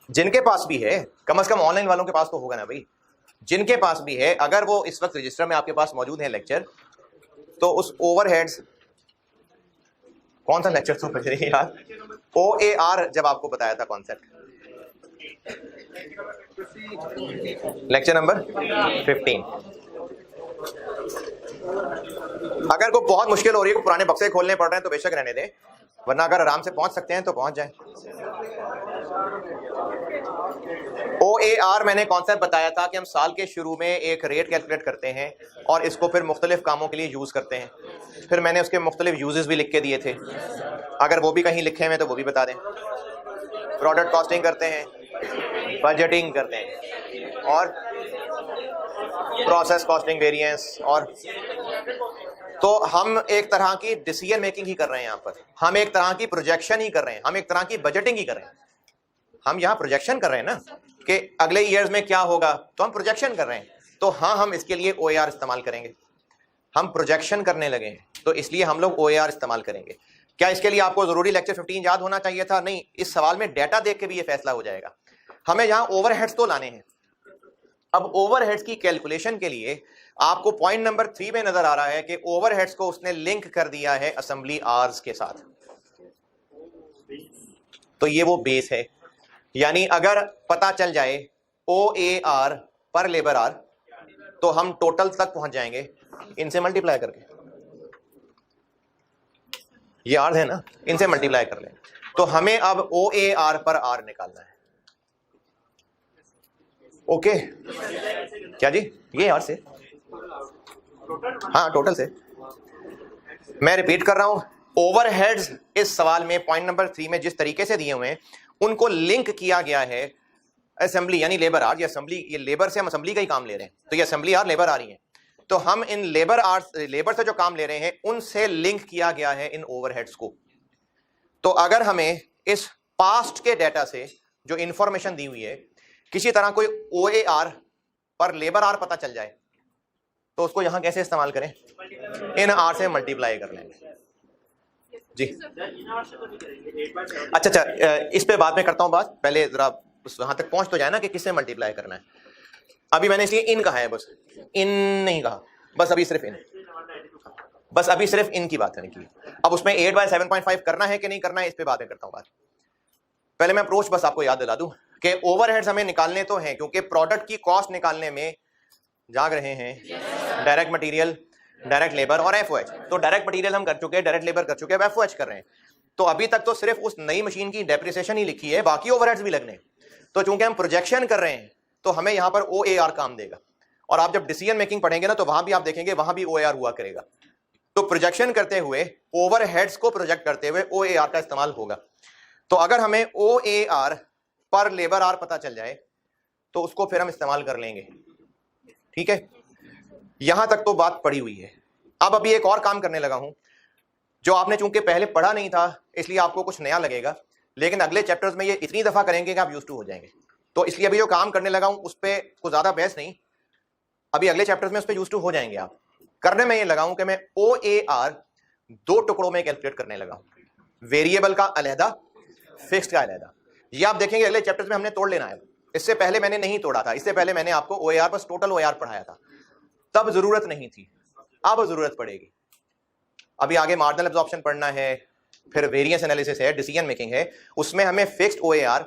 जिनके पास भी है, कम से कम ऑनलाइन वालों के पास तो होगा ना भाई, जिनके पास भी है, अगर वो इस वक्त रजिस्टर में आपके पास मौजूद है लेक्चर, तो उस ओवरहेड्स, कौन सा लेक्चर था मुझे यार, OAR जब आपको बताया था कॉन्सेप्ट, लेक्चर नंबर 15। अगर कोई बहुत मुश्किल हो रही है, कोई पुराने बक्से खोलने पड़ रहे हैं तो बेशक रहने दें, वरना अगर आराम से पहुंच सकते हैं तो पहुंच जाएं। OAR मैंने कॉन्सेप्ट बताया था कि हम साल के शुरू में एक रेट कैलकुलेट करते हैं और इसको फिर मुख्तलिफ कामों के लिए यूज करते हैं। फिर मैंने उसके मुख्तलिफ यूजेस भी लिख के दिए थे, अगर वो भी कहीं लिखे हुए तो वो भी बता दें। प्रोडक्ट कॉस्टिंग करते हैं, बजटिंग करते हैं और प्रोसेस कॉस्टिंग, वेरिएंस, और तो हम एक तरह की डिसीजन मेकिंग ही कर रहे हैं यहाँ पर, हम एक तरह की प्रोजेक्शन ही कर रहे हैं, हम एक तरह की बजटिंग ही कर रहे हैं। हम यहाँ प्रोजेक्शन कर रहे हैं ना कि अगले ईयर्स में क्या होगा, तो हम प्रोजेक्शन कर रहे हैं। तो हाँ, हम इसके लिए OAR इस्तेमाल करेंगे। हम प्रोजेक्शन करने लगे हैं तो इसलिए हम लोग OAR इस्तेमाल करेंगे। क्या इसके लिए आपको जरूरी लेक्चर 15 याद होना चाहिए था? नहीं, इस सवाल में डेटा देख के भी ये फैसला हो जाएगा। हमें यहाँ ओवरहेड्स तो लाने हैं। अब ओवरहेड्स की कैलकुलेशन के लिए आपको पॉइंट नंबर 3 में नजर आ रहा है कि ओवरहेड्स को उसने लिंक कर दिया है असेंबली आवर्स के साथ। तो ये वो बेस है, यानी अगर पता चल जाए OAR पर लेबर आर तो हम टोटल तक पहुंच जाएंगे इनसे मल्टीप्लाई करके। ये आर है ना, इनसे मल्टीप्लाई कर लें। तो हमें अब OAR पर आर निकालना है। ओके क्या जी, ये आर से, हाँ टोटल से। मैं रिपीट कर रहा हूं, ओवरहेड्स इस सवाल में पॉइंट नंबर 3 में जिस तरीके से दिए हुए हैं उनको लिंक किया गया है असेंबली, यानी लेबर आर। ये असेंबली, ये लेबर से हम असेंबली का ही काम ले रहे हैं, तो ये असेंबली आर लेबर आ रही है, तो हम इन लेबर आर, लेबर से जो काम ले रहे हैं उनसे लिंक किया गया है इन ओवरहेड्स को। तो अगर हमें इस पास्ट के डेटा से जो इंफॉर्मेशन दी हुई है, किसी तरह कोई OAR पर लेबर आर पता चल जाए तो उसको यहां कैसे इस्तेमाल करें, इन आर से मल्टीप्लाई कर लेंगे जी। अच्छा, इस पे बाद में करता हूं बात, पहले जरा वहां तक पहुंच तो जाए ना कि किससे मल्टीप्लाई करना है। अभी मैंने इसलिए इन कहा है, बस इन नहीं कहा, बस अभी सिर्फ इन, बस अभी सिर्फ इन की बात करने की। अब उसमें 8/7.5 करना है कि नहीं करना है, इस पे बात करता हूं बात। पहले मैं अप्रोच बस आपको याद दिला दूं कि ओवरहेड्स हमें निकालने तो हैं, क्योंकि प्रोडक्ट की कॉस्ट निकालने में जाग रहे हैं डायरेक्ट मटेरियल, डायरेक्ट लेबर और FOH। तो डायरेक्ट मटेरियल हम कर चुके हैं, डायरेक्ट लेबर कर चुके हैं, FOH कर रहे हैं। तो अभी तक तो सिर्फ उस नई मशीन की डेप्रिसिएशन ही लिखी है, बाकी ओवरहेड्स भी लगने। तो चूंकि हम प्रोजेक्शन कर रहे हैं तो हमें यहां पर OAR काम देगा, और आप जब डिसीजन मेकिंग पढ़ेंगे ना तो वहां भी आप देखेंगे वहां भी OAR हुआ करेगा। तो प्रोजेक्शन करते हुए, ओवरहेड्स को प्रोजेक्ट करते हुए OAR का इस्तेमाल होगा। तो अगर हमें OAR पर लेबर आर पता चल जाए तो उसको फिर हम इस्तेमाल कर लेंगे, ठीक है। यहां तक तो बात पड़ी हुई है। अब अभी एक और काम करने लगा हूं जो आपने चूंकि पहले पढ़ा नहीं था इसलिए आपको कुछ नया लगेगा, लेकिन अगले चैप्टर्स में ये इतनी दफा करेंगे कि आप यूज्ड टू हो जाएंगे। तो इसलिए अभी जो काम करने लगा हूं उस पर कुछ ज्यादा बहस नहीं, अभी अगले चैप्टर्स में उस पर यूज्ड टू हो जाएंगे आप। करने में ये लगा हूं कि मैं OAR 2 टुकड़ों में कैलकुलेट करने लगा हूं, वेरिएबल का अलहदा, फिक्स्ड का अलहदा। ये आप देखेंगे अगले चैप्टर्स में हमने तोड़ लेना है। इससे पहले मैंने नहीं तोड़ा था, इससे पहले मैंने आपको OAR बस टोटल OAR पढ़ाया था, तब जरूरत नहीं थी, अब जरूरत पड़ेगी। अभी आगे मार्जिनल एब्जॉर्प्शन पढ़ना है, फिर वेरिएंस एनालिसिस है, डिसीजन मेकिंग है, उसमें हमें फिक्स्ड OAR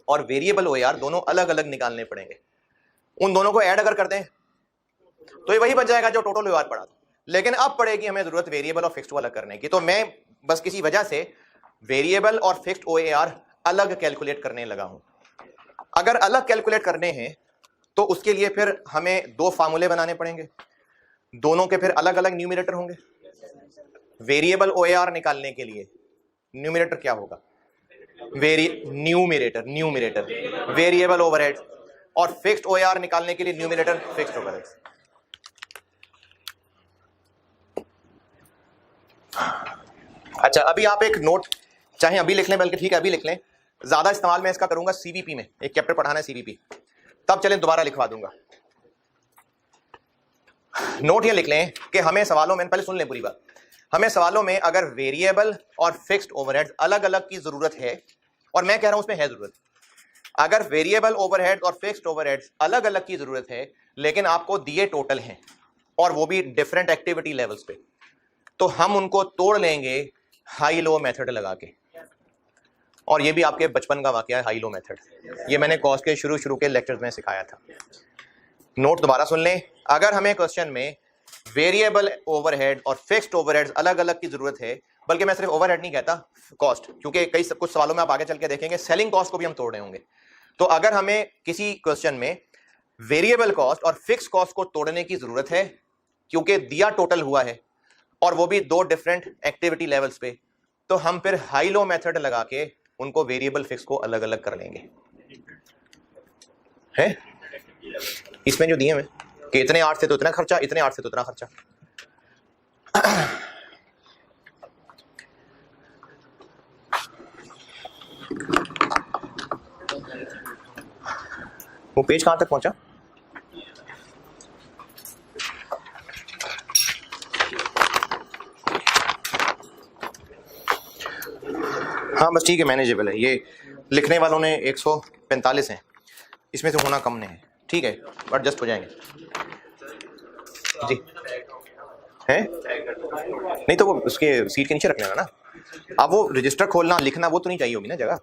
और वेरिएबल OAR दोनों अलग अलग निकालने पड़ेंगे। उन दोनों को ऐड अगर कर दें तो ये वही बच जाएगा जो टोटल OAR पड़ा था, लेकिन अब पड़ेगी हमें जरूरत वेरिएबल और फिक्स्ड को अलग करने की। तो मैं बस किसी वजह से वेरिएबल और फिक्स्ड OAR अलग कैलकुलेट करने लगा हूं। अगर अलग कैलकुलेट करने हैं तो उसके लिए फिर हमें दो फार्मूले बनाने पड़ेंगे, दोनों के फिर अलग अलग न्यूमरेटर होंगे। वेरिएबल OAR निकालने के लिए न्यूमरेटर क्या होगा? न्यूमरेटर वेरिएबल ओवरहेड, और फिक्स्ड OAR निकालने के लिए न्यूमरेटर फिक्स्ड ओवरहेड। अच्छा, अभी आप एक नोट चाहे अभी लिख लें, बल्कि ठीक है अभी लिख लें, ज्यादा इस्तेमाल मैं इसका करूंगा CVP में, एक चैप्टर पढ़ाना है CVP, तब चलें दोबारा लिखवा दूंगा। नोट ये लिख लें कि हमें सवालों में, पहले सुन लें पूरी बात, हमें सवालों में अगर वेरिएबल और फिक्स्ड ओवरहेड अलग अलग की जरूरत है, और मैं कह रहा हूं उसमें है जरूरत, अगर वेरिएबल ओवरहेड और फिक्स्ड ओवरहेड अलग अलग की जरूरत है लेकिन आपको दिए टोटल हैं और वो भी डिफरेंट एक्टिविटी लेवल्स पे, तो हम उनको तोड़ लेंगे हाई लो मेथड लगा के। और ये भी आपके बचपन का वाकया है, हाई लो मेथड, ये मैंने कॉस्ट के शुरू के लेक्चर्स में सिखाया था। नोट दोबारा सुन लें, अगर हमें क्वेश्चन में वेरिएबल ओवरहेड और फिक्स्ड ओवरहेड्स अलग अलग की जरूरत है, बल्कि मैं सिर्फ ओवरहेड नहीं कहता, कॉस्ट, क्योंकि कुछ सवालों में आप आगे चल के देखेंगे सेलिंग कॉस्ट को भी हम तोड़ रहे होंगे। तो अगर हमें किसी क्वेश्चन में वेरिएबल कॉस्ट और फिक्स कॉस्ट को तोड़ने की जरूरत है, क्योंकि दिया टोटल हुआ है और वो भी दो डिफरेंट एक्टिविटी लेवल्स पे, तो हम फिर हाई लो मेथड लगा के उनको वेरिएबल फिक्स को अलग अलग कर लेंगे। है इसमें जो दिए हैं कि इतने 8 से तो इतना खर्चा, इतने 8 से तो इतना खर्चा। वो पेज कहां तक पहुंचा? हाँ बस ठीक है, मैनेजेबल है। ये लिखने वालों ने 145 हैं, इसमें से होना कम नहीं है, ठीक है, एडजस्ट हो जाएंगे जी। हैं नहीं तो वो उसके सीट के नीचे रख लेना ना। अब वो रजिस्टर खोलना लिखना वो तो नहीं चाहिए होगी ना जगह।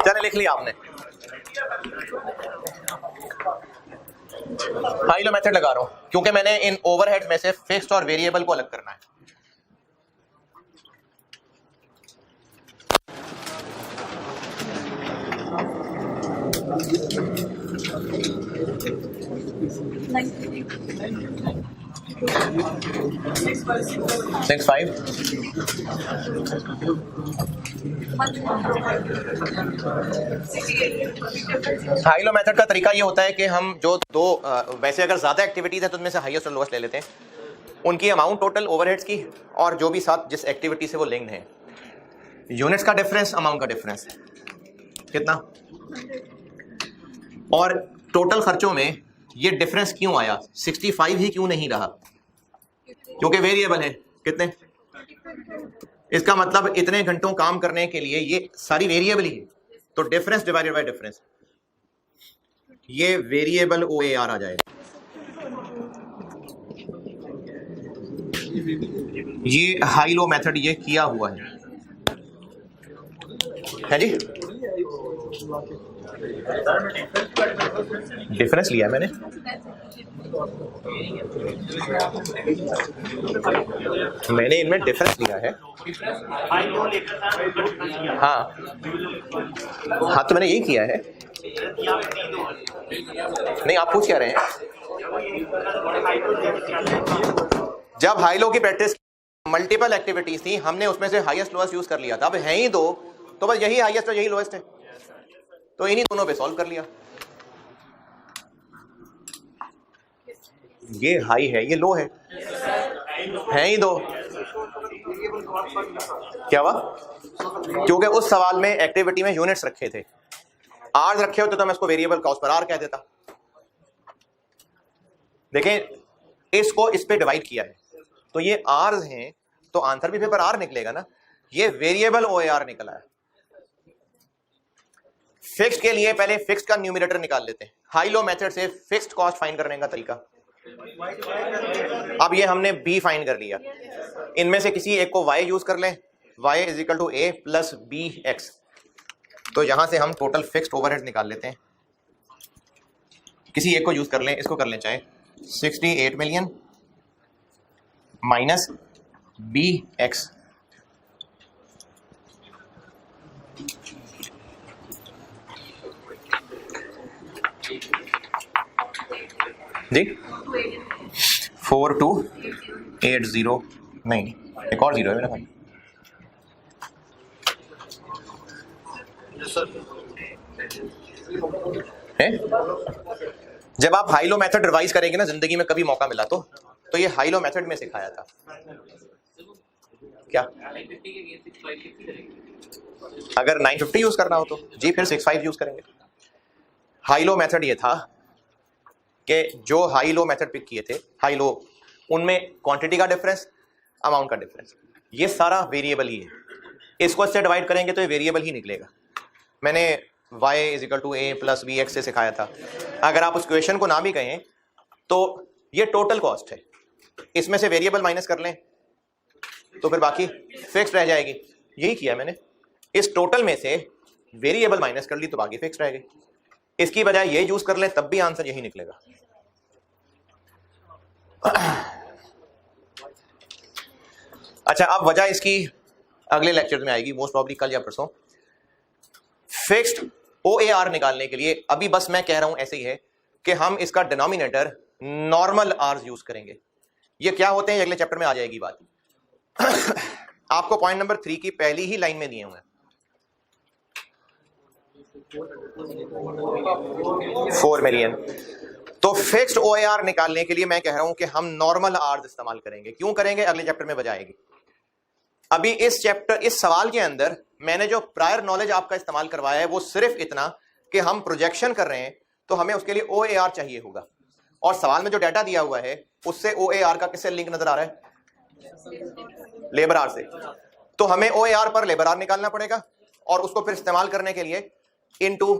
चले लिख लिया आपने। हाई लो मेथड लगा रहा हूं क्योंकि मैंने इन ओवरहेड्स में से फिक्स्ड और वेरिएबल को अलग करना है। Six five high low method का तरीका ये होता है कि हम जो दो वैसे अगर ज्यादा एक्टिविटीज है तो उनमें से हाईएस्ट और लोएस्ट ले लेते हैं, उनकी अमाउंट टोटल ओवरहेड्स की और जो भी साथ जिस एक्टिविटी से वो लिंक्ड है, यूनिट्स का डिफरेंस, अमाउंट का डिफरेंस कितना, और टोटल खर्चों में ये डिफरेंस क्यों आया, 65 ही क्यों नहीं रहा, क्योंकि वेरिएबल है कितने, इसका मतलब इतने घंटों काम करने के लिए ये सारी वेरिएबल ही है, तो डिफरेंस डिवाइडेड बाय डिफरेंस, ये वेरिएबल OAR आ जाएगा। ये हाई लो मेथड ये किया हुआ है जी, डिफरेंस लिया है मैंने, इनमें डिफरेंस लिया है। हाँ तो मैंने यही किया है। नहीं, आप पूछ क्या रहे हैं? जब हाई लो की प्रैक्टिस मल्टीपल एक्टिविटीज थी, हमने उसमें से हाईएस्ट लोएस्ट यूज कर लिया था। अब है ही दो, तो बस यही हाईएस्ट और यही लोएस्ट है, तो इन्हीं दोनों पे सॉल्व कर लिया। ये हाई है, ये लो है ही दो। क्या हुआ? क्योंकि उस सवाल में एक्टिविटी में यूनिट्स रखे थे, आर्स रखे होते तो मैं इसको वेरिएबल कॉस्ट पर आर कह देता। देखें, इसको इस पे डिवाइड किया है तो ये आर्स हैं, तो आंसर भी पेपर आर निकलेगा ना। ये वेरिएबल OAR निकला है। फिक्स्ड के लिए पहले फिक्स्ड का न्यूमरेटर निकाल लेते हैं। हाई लो मेथड से फिक्स्ड कॉस्ट फाइंड करने का तरीका, अब ये हमने B फाइंड कर लिया, इनमें से किसी एक को Y यूज कर लें, Y = A + BX, तो यहां से हम टोटल फिक्स्ड ओवरहेड निकाल लेते हैं। किसी एक को यूज कर लें, इसको कर लें चाहे 68 मिलियन माइनस BX, जी 4280, नहीं एक और जीरो है मेरा भाई। है? जब आप हाई लो मेथड रिवाइज करेंगे ना जिंदगी में कभी मौका मिला तो ये हाई लो मेथड में सिखाया था। क्या अगर 950 यूज करना हो तो जी फिर 65 यूज करेंगे। हाई लो मेथड ये था कि जो हाई लो मेथड पिक किए थे, हाई लो, उनमें क्वांटिटी का डिफरेंस, अमाउंट का डिफरेंस, ये सारा वेरिएबल ही है। इसको इससे डिवाइड करेंगे तो ये वेरिएबल ही निकलेगा। मैंने Y = A + BX से सिखाया था। अगर आप उस क्वेश्चन को ना भी कहें तो ये टोटल कॉस्ट है, इसमें से वेरिएबल माइनस कर लें तो फिर बाकी फिक्स रह जाएगी। यही किया मैंने, इस टोटल में से वेरिएबल माइनस कर ली तो बाकी फिक्स रहेगी। इसकी बजाय ये यूज कर लें तब भी आंसर यही निकलेगा। अच्छा, अब वजह इसकी अगले लेक्चर में आएगी, मोस्ट प्रॉब्ली कल या परसों। फिक्स्ड OAR निकालने के लिए अभी बस मैं कह रहा हूं ऐसे ही है कि हम इसका डिनोमिनेटर नॉर्मल आर्स यूज करेंगे। ये क्या होते हैं अगले चैप्टर में आ जाएगी बात। आपको पॉइंट नंबर 3 की पहली ही लाइन में दिए हुए हैं 4 मिलियन। तो फिक्स्ड OAR निकालने के लिए मैं कह रहा हूं कि हम नॉर्मल आर्स इस्तेमाल करेंगे। क्यों करेंगे अगले चैप्टर में बजाएगी। अभी इस सवाल के अंदर मैंने जो प्रायर नॉलेज आपका इस्तेमाल करवाया है वो सिर्फ इतना कि हम प्रोजेक्शन कर रहे हैं तो हमें उसके लिए OAR चाहिए होगा, और सवाल में जो डाटा दिया हुआ है उससे OAR का किससे लिंक नजर आ रहा है? लेबर आर से। तो हमें OAR पर लेबर आर निकालना पड़ेगा और उसको फिर इस्तेमाल करने के लिए इनटू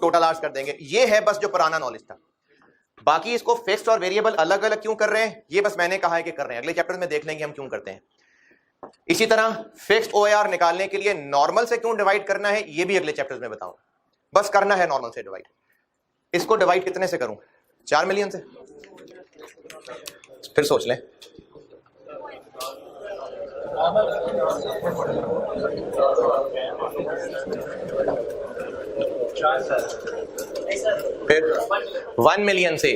टोटल आवर्स कर देंगे। ये है बस जो पुराना नॉलेज था। बाकी इसको फिक्स्ड और वेरिएबल अलग अलग क्यों कर रहे हैं, ये बस मैंने कहा है कि कर रहे हैं, अगले चैप्टर में देख लेंगे हम क्यों करते हैं। इसी तरह फिक्स्ड OAR निकालने के लिए नॉर्मल से क्यों डिवाइड करना है, ये भी अगले चैप्टर में बताऊंगा। बस करना है नॉर्मल से डिवाइड। इसको डिवाइड कितने से करूं? 4 मिलियन से? फिर सोच लें। फिर 1 मिलियन से।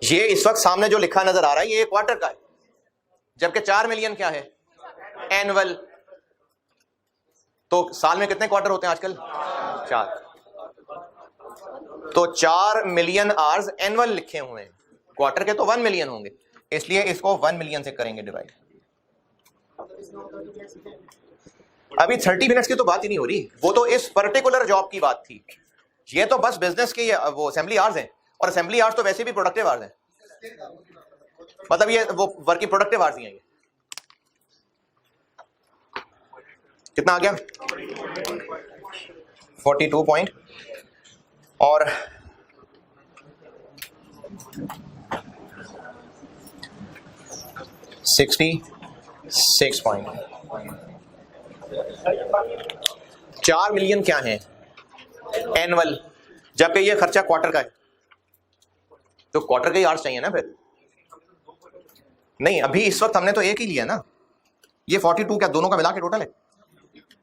ये इस वक्त सामने जो लिखा नजर आ रहा है ये क्वार्टर का है, जबकि 4 मिलियन क्या है? एनुअल। तो साल में कितने क्वार्टर होते हैं आजकल? 4। तो 4 मिलियन आवर्स एनुअल लिखे हुए हैं, क्वार्टर के तो 1 मिलियन होंगे, इसलिए इसको 1 मिलियन से करेंगे डिवाइड। अभी 30 मिनट्स की तो बात ही नहीं हो रही, वो तो इस पर्टिकुलर जॉब की बात थी। ये तो बस बिजनेस की वो असेंबली आवर्स हैं, और असेंबली आवर्स तो वैसे भी प्रोडक्टिव आवर्स हैं, मतलब ये वो वर्क की प्रोडक्टिव आवर्स ही हैं। ये कितना आ गया? 42 पॉइंट और 66 पॉइंट। 4 मिलियन क्या है? एनुअल, जबकि ये खर्चा क्वार्टर का है, तो क्वार्टर के ही आवर्स चाहिए ना फिर। नहीं, अभी इस वक्त हमने तो एक ही लिया ना, ये 42 क्या दोनों का मिला के टोटल है?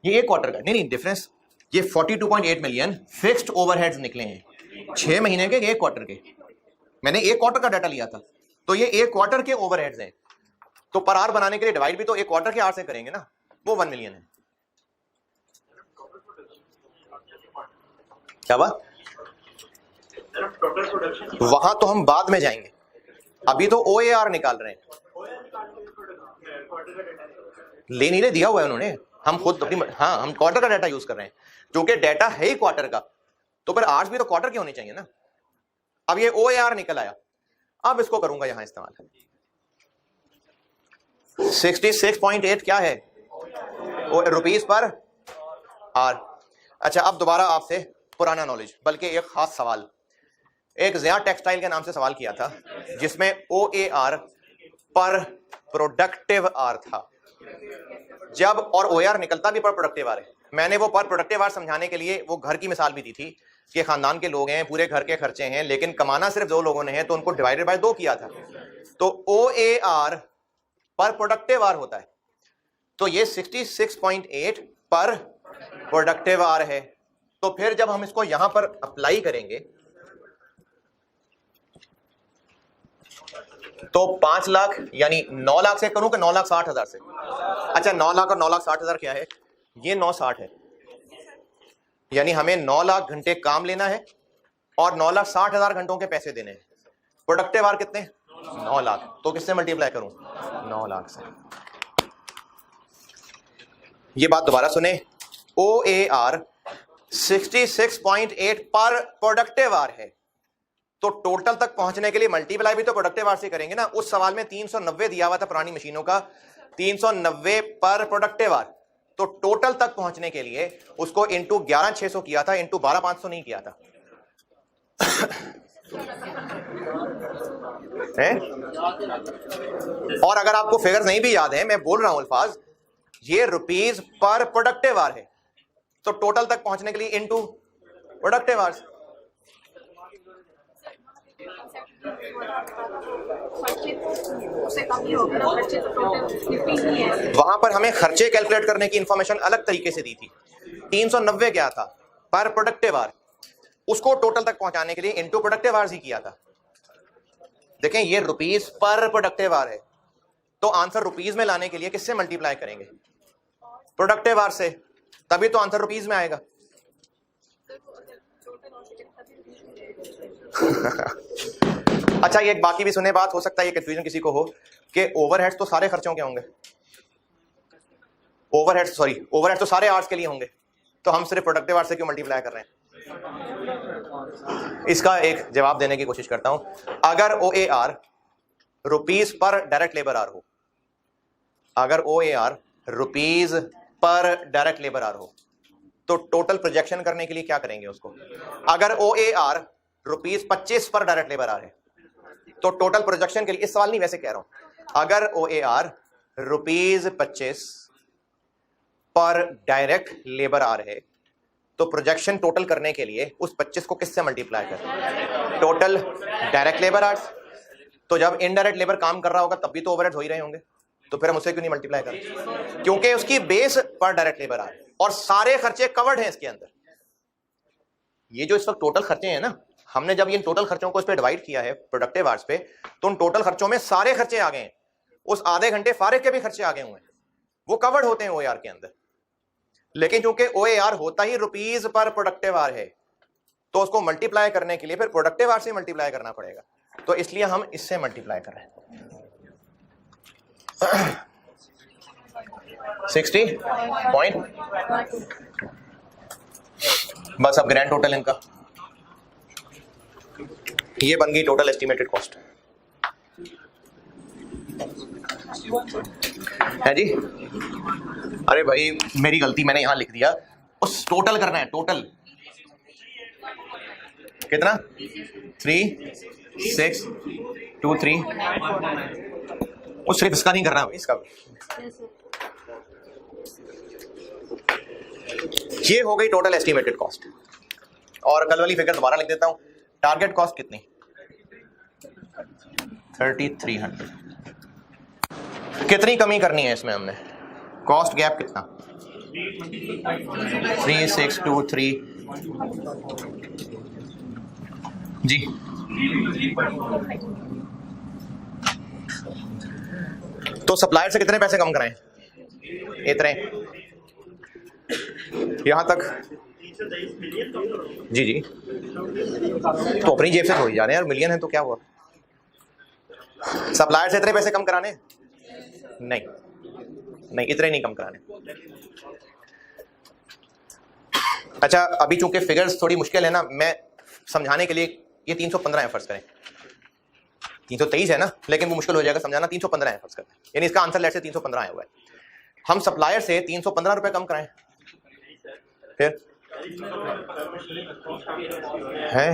ये एक क्वार्टर का नहीं डिफरेंस। ये 42.8 मिलियन फिक्स्ड ओवरहेड्स निकले हैं 6 महीने के, एक क्वार्टर के। मैंने एक क्वार्टर का डाटा लिया था, तो ये एक क्वार्टर के ओवरहेड्स हैं। तो पर आवर बनाने के लिए डिवाइड भी तो एक क्वार्टर के आवर से करेंगे ना, वो 1 मिलियन है। क्या बात? वहां तो हम बाद में जाएंगे, अभी तो OAR निकाल रहे हैं। ले नहीं ले दिया हुआ है उन्होंने, हम खुद अपनी हम क्वार्टर का डाटा यूज कर रहे हैं, क्योंकि डाटा है ही क्वार्टर का, तो फिर आवर्स भी तो क्वार्टर के होने चाहिए ना। अब ये OAR निकल आया, अब इसको करूंगा यहां इस्तेमाल। 66.8 क्या है? Rupees per hour. अच्छा, अब दोबारा आपसे पुराना नॉलेज, बल्कि एक खास सवाल। एक ज़िया टेक्सटाइल के नाम से सवाल किया था, जिसमें OAR पर प्रोडक्टिव आवर था जब, और OAR निकलता भी पर प्रोडक्टिव आवर है। मैंने वो पर प्रोडक्टिव आवर समझाने के लिए वो घर की मिसाल भी दी थी कि खानदान के लोग हैं, पूरे घर के खर्चे हैं, लेकिन कमाना सिर्फ 2 लोगों ने है, तो उनको डिवाइडेड बाय 2 किया था। तो OAR पर प्रोडक्टिव आवर होता है, तो ये 66.8 पर प्रोडक्टिव आवर है। तो फिर जब हम इसको यहां पर अप्लाई करेंगे तो 5 लाख यानी 9 लाख से करूं कि 9,60,000 से? अच्छा, 9 लाख और 9,60,000 क्या है? ये 960 है, यानी हमें 9 लाख घंटे काम लेना है और 9,60,000 घंटों के पैसे देने हैं। प्रोडक्टिव आवर कितने? 9 लाख। तो किससे मल्टीप्लाई करूं? 9 लाख से। ये बात दोबारा सुने, OAR 66.8 पर प्रोडक्टिव आवर है, तो टोटल तक पहुंचने के लिए मल्टीप्लाई भी तो प्रोडक्टिव आवर से करेंगे ना। उस सवाल में 390 दिया हुआ था पुरानी मशीनों का, 390 पर प्रोडक्टिव आवर, तो टोटल तक पहुंचने के लिए उसको इंटू 11,600 किया था, इंटू 12,500 नहीं किया था। और अगर आपको फिगर्स नहीं भी याद है, मैं बोल रहा हूं अल्फाज, ये रुपीस पर प्रोडक्टिव आवर है, तो टोटल तक पहुंचने के लिए इनटू प्रोडक्टिव आवर्स। वहां पर हमें खर्चे कैलकुलेट करने की इंफॉर्मेशन अलग तरीके से दी थी। 390 क्या था पर प्रोडक्टिव आवर, उसको टोटल तक पहुंचाने के लिए इनटू प्रोडक्टिव आवर्स ही किया था। देखें, ये रुपीस पर प्रोडक्टिव आवर है, तो आंसर रुपीस में लाने के लिए किससे मल्टीप्लाई करेंगे? प्रोडक्टिव आवर से, तभी तो आंसर रुपीस में आएगा। अच्छा, ये एक बाकी भी सुने बात, हो सकता है ये कंफ्यूजन किसी को हो कि ओवरहेड्स तो सारे खर्चों के होंगे, ओवरहेड्स तो सारे आवर्स के लिए होंगे, तो हम सिर्फ प्रोडक्टिव आवर्स से क्यों मल्टीप्लाई कर रहे हैं? इसका एक जवाब देने की कोशिश करता हूं। अगर OAR rupees per direct labour hour हो, अगर OAR rupees per direct labour hour हो, तो टोटल प्रोजेक्शन करने के लिए क्या करेंगे उसको? अगर OAR रुपीज 25 पर डायरेक्ट लेबर आर है, तो टोटल प्रोजेक्शन के लिए, इस सवाल नहीं वैसे कह रहा हूं, अगर OAR रुपीज 25 पर डायरेक्ट लेबर आर है, तो प्रोजेक्शन टोटल करने के लिए उस 25 को किससे मल्टीप्लाई करें? Total direct labour hours. तो जब इनडायरेक्ट लेबर काम कर रहा होगा तब भी तो ओवरहेड्स हो ही रहे होंगे, तो फिर हम उसे क्यों नहीं मल्टीप्लाई करें? क्योंकि उसकी बेस पर डायरेक्ट लेबर आर और सारे खर्चे कवर्ड हैं इसके अंदर। ये जो इस वक्त टोटल खर्चे हैं ना, हमने जब इन टोटल खर्चों को इस पे डिवाइड किया है प्रोडक्टिव आवर्स पे, तो उन टोटल खर्चों में सारे खर्चे आ गए हैं, उस आधे घंटे फारिग के भी खर्चे आ गए हुए हैं, वो कवर्ड होते हैं OAR के अंदर। लेकिन क्योंकि OAR होता ही रुपीज पर प्रोडक्टिव आवर है, तो उसको मल्टीप्लाई करने के लिए फिर प्रोडक्टिव आवर से मल्टीप्लाई करना पड़ेगा, तो इसलिए हम इससे मल्टीप्लाई कर रहे हैं। 60 पॉइंट, बस अब ग्रैंड टोटल इनका ये बन गई टोटल एस्टिमेटेड कॉस्ट है जी। अरे भाई मेरी गलती, मैंने यहां लिख दिया, उस टोटल करना है, टोटल कितना 3 6 2 3, उस सिर्फ इसका नहीं करना, इसका ये हो गई टोटल एस्टिमेटेड कॉस्ट। और कल वाली फिगर दोबारा लिख देता हूं, टारगेट कॉस्ट कितनी? 3300। कितनी कमी करनी है इसमें हमने? कॉस्ट गैप कितना? 3623 जी। तो सप्लायर से कितने पैसे कम कराएं? इतने, यहां तक जी जी। तो अपनी जेब से थोड़ी जा रहे हैं यार, मिलियन है तो क्या हुआ? सप्लायर से इतने पैसे कम कराने? नहीं नहीं, इतने नहीं कम कराने। अच्छा, अभी चूंकि फिगर्स थोड़ी मुश्किल है ना, मैं समझाने के लिए ये 315 है फर्ज करें, 323 है ना, लेकिन वो मुश्किल हो जाएगा समझाना। 315 है फर्ज करें, यानी इसका आंसर लेट से 315 आया हुआ है। हम सप्लायर से 315 रुपए कम कराएं, फिर है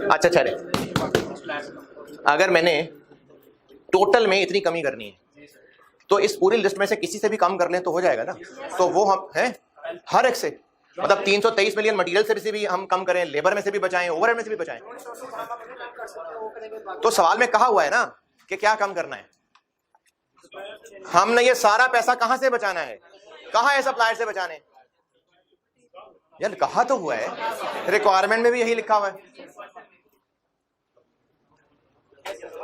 अच्छा चले। अगर मैंने टोटल में इतनी कमी करनी है, तो इस पूरी लिस्ट में से किसी से भी कम कर लें तो हो जाएगा ना। तो वो हम हैं हर एक से, मतलब 323 मिलियन मटेरियल से भी हम कम करें, लेबर में से भी बचाएं, ओवरहेड में से भी बचाएं। तो सवाल में कहा हुआ है ना कि क्या कम करना है। हमने ये सारा पैसा कहां से बचाना है? कहां है सप्लायर से बचाने? यार कहा तो हुआ है, रिक्वायरमेंट में भी यही लिखा हुआ है,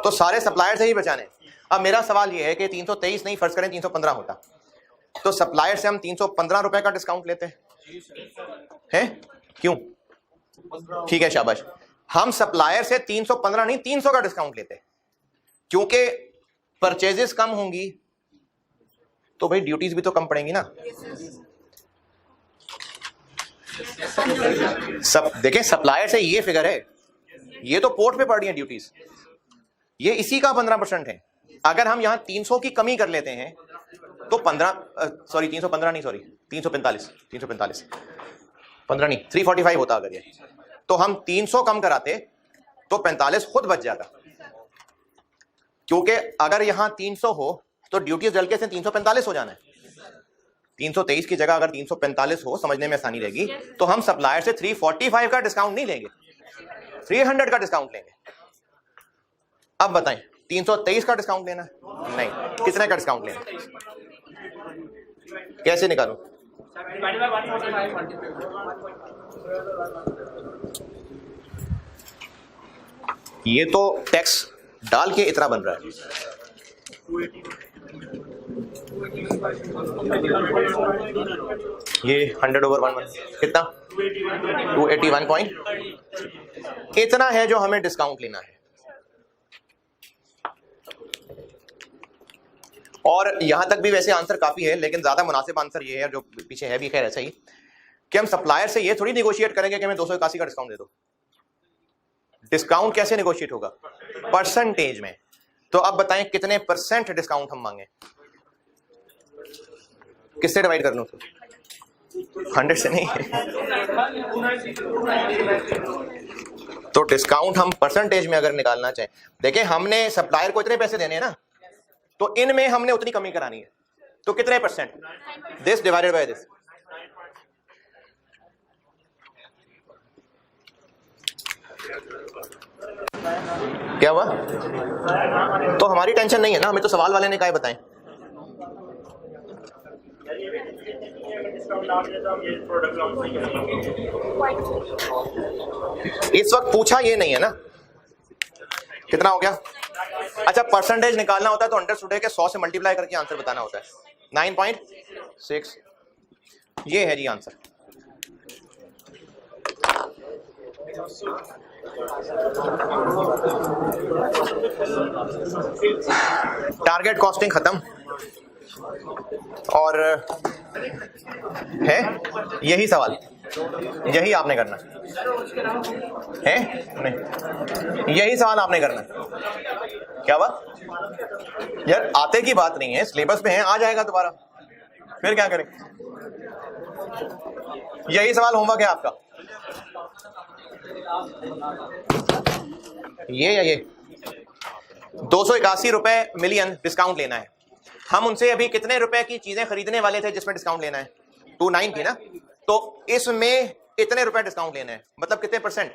तो सारे सप्लायर से ही बचाने। अब मेरा सवाल ये है कि 323 नहीं, फर्ज करें 315 होता, तो सप्लायर से हम 315 रुपए का डिस्काउंट लेते हैं, क्यों? ठीक है शाबाश। हम सप्लायर से 315 नहीं 300 का डिस्काउंट लेते हैं, क्योंकि परचेजेस कम होंगी तो भाई ड्यूटीज भी तो कम पड़ेंगी ना। सब देखें, सप्लायर से ये फिगर है, ये तो पोर्ट पे पड़ रही है ड्यूटीज, ये इसी का 15% है। अगर हम यहां 300 की कमी कर लेते हैं तो 315 नहीं, सॉरी 345 15 नहीं 345 होता अगर ये, तो हम 300 कम कराते तो 45 खुद बच जाता, क्योंकि अगर यहां 300 हो तो ड्यूटीज डल के से 345 हो जाना है। 323 की जगह अगर 345 हो, समझने में आसानी रहेगी, तो हम सप्लायर से 345 का डिस्काउंट नहीं लेंगे, 300 का डिस्काउंट लेंगे। अब बताएं 323 का डिस्काउंट लेना है? नहीं, कितने का डिस्काउंट लेना? कैसे निकालूं? ये तो टैक्स डाल के इतना बन रहा है, ये 100/1 कितना 281 पॉइंट इतना है जो हमें डिस्काउंट लेना है। और यहां तक भी वैसे आंसर काफी है, लेकिन ज्यादा मुनासिब आंसर ये है, जो पीछे है भी खैर ऐसा ही, कि हम सप्लायर से ये थोड़ी निगोशिएट करेंगे कि हमें 281 का डिस्काउंट दे दो। डिस्काउंट कैसे निगोशिएट होगा? परसेंटेज में। तो अब बताएं कितने परसेंट डिस्काउंट हम मांगे? किससे डिवाइड कर लूं? 100 से नहीं। तो डिस्काउंट हम परसेंटेज में अगर निकालना चाहें, देखें हमने सप्लायर को इतने पैसे देने हैं ना, तो इनमें हमने उतनी कमी करानी है, तो कितने percent? This divided by this. क्या हुआ? तो हमारी टेंशन नहीं है ना, हमें तो सवाल वाले ने क्या बताएं। इस वक्त पूछा ये नहीं है ना कितना हो गया। अच्छा, परसेंटेज निकालना होता है तो अंडरस्टूड है कि 100 से मल्टीप्लाई करके आंसर बताना होता है। 9.6 ये है जी आंसर। टारगेट कॉस्टिंग खत्म और है यही सवाल, यही आपने करना है, नहीं यही सवाल आपने करना है। क्या बात यार, आते की बात नहीं है, सिलेबस में है, आ जाएगा दोबारा, फिर क्या करें? यही सवाल होमवर्क है आपका, ये या ये। 281 रुपए मिलियन डिस्काउंट लेना है। हम उनसे अभी कितने रुपए की चीजें खरीदने वाले थे जिसमें डिस्काउंट लेना है? 29 की ना, तो इसमें इतने रुपए डिस्काउंट लेना है, मतलब कितने percent?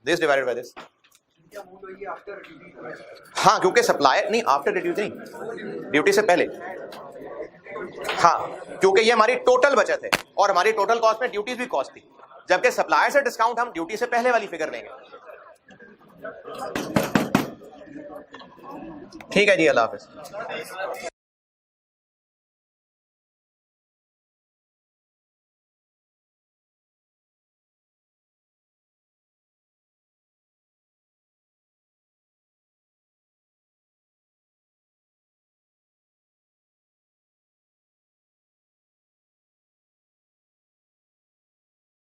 This divided by this. हाँ, क्योंकि सप्लायर नहीं, आफ्टर ड्यूटी नहीं, ड्यूटी से पहले। हाँ, क्योंकि ये हमारी टोटल बचत है और हमारी टोटल कॉस्ट में ड्यूटीज भी कॉस्ट थी, जबकि सप्लायर से डिस्काउंट हम ड्यूटी से पहले वाली फिगर लेंगे। ठीक है जी, अल्लाह हाफिज।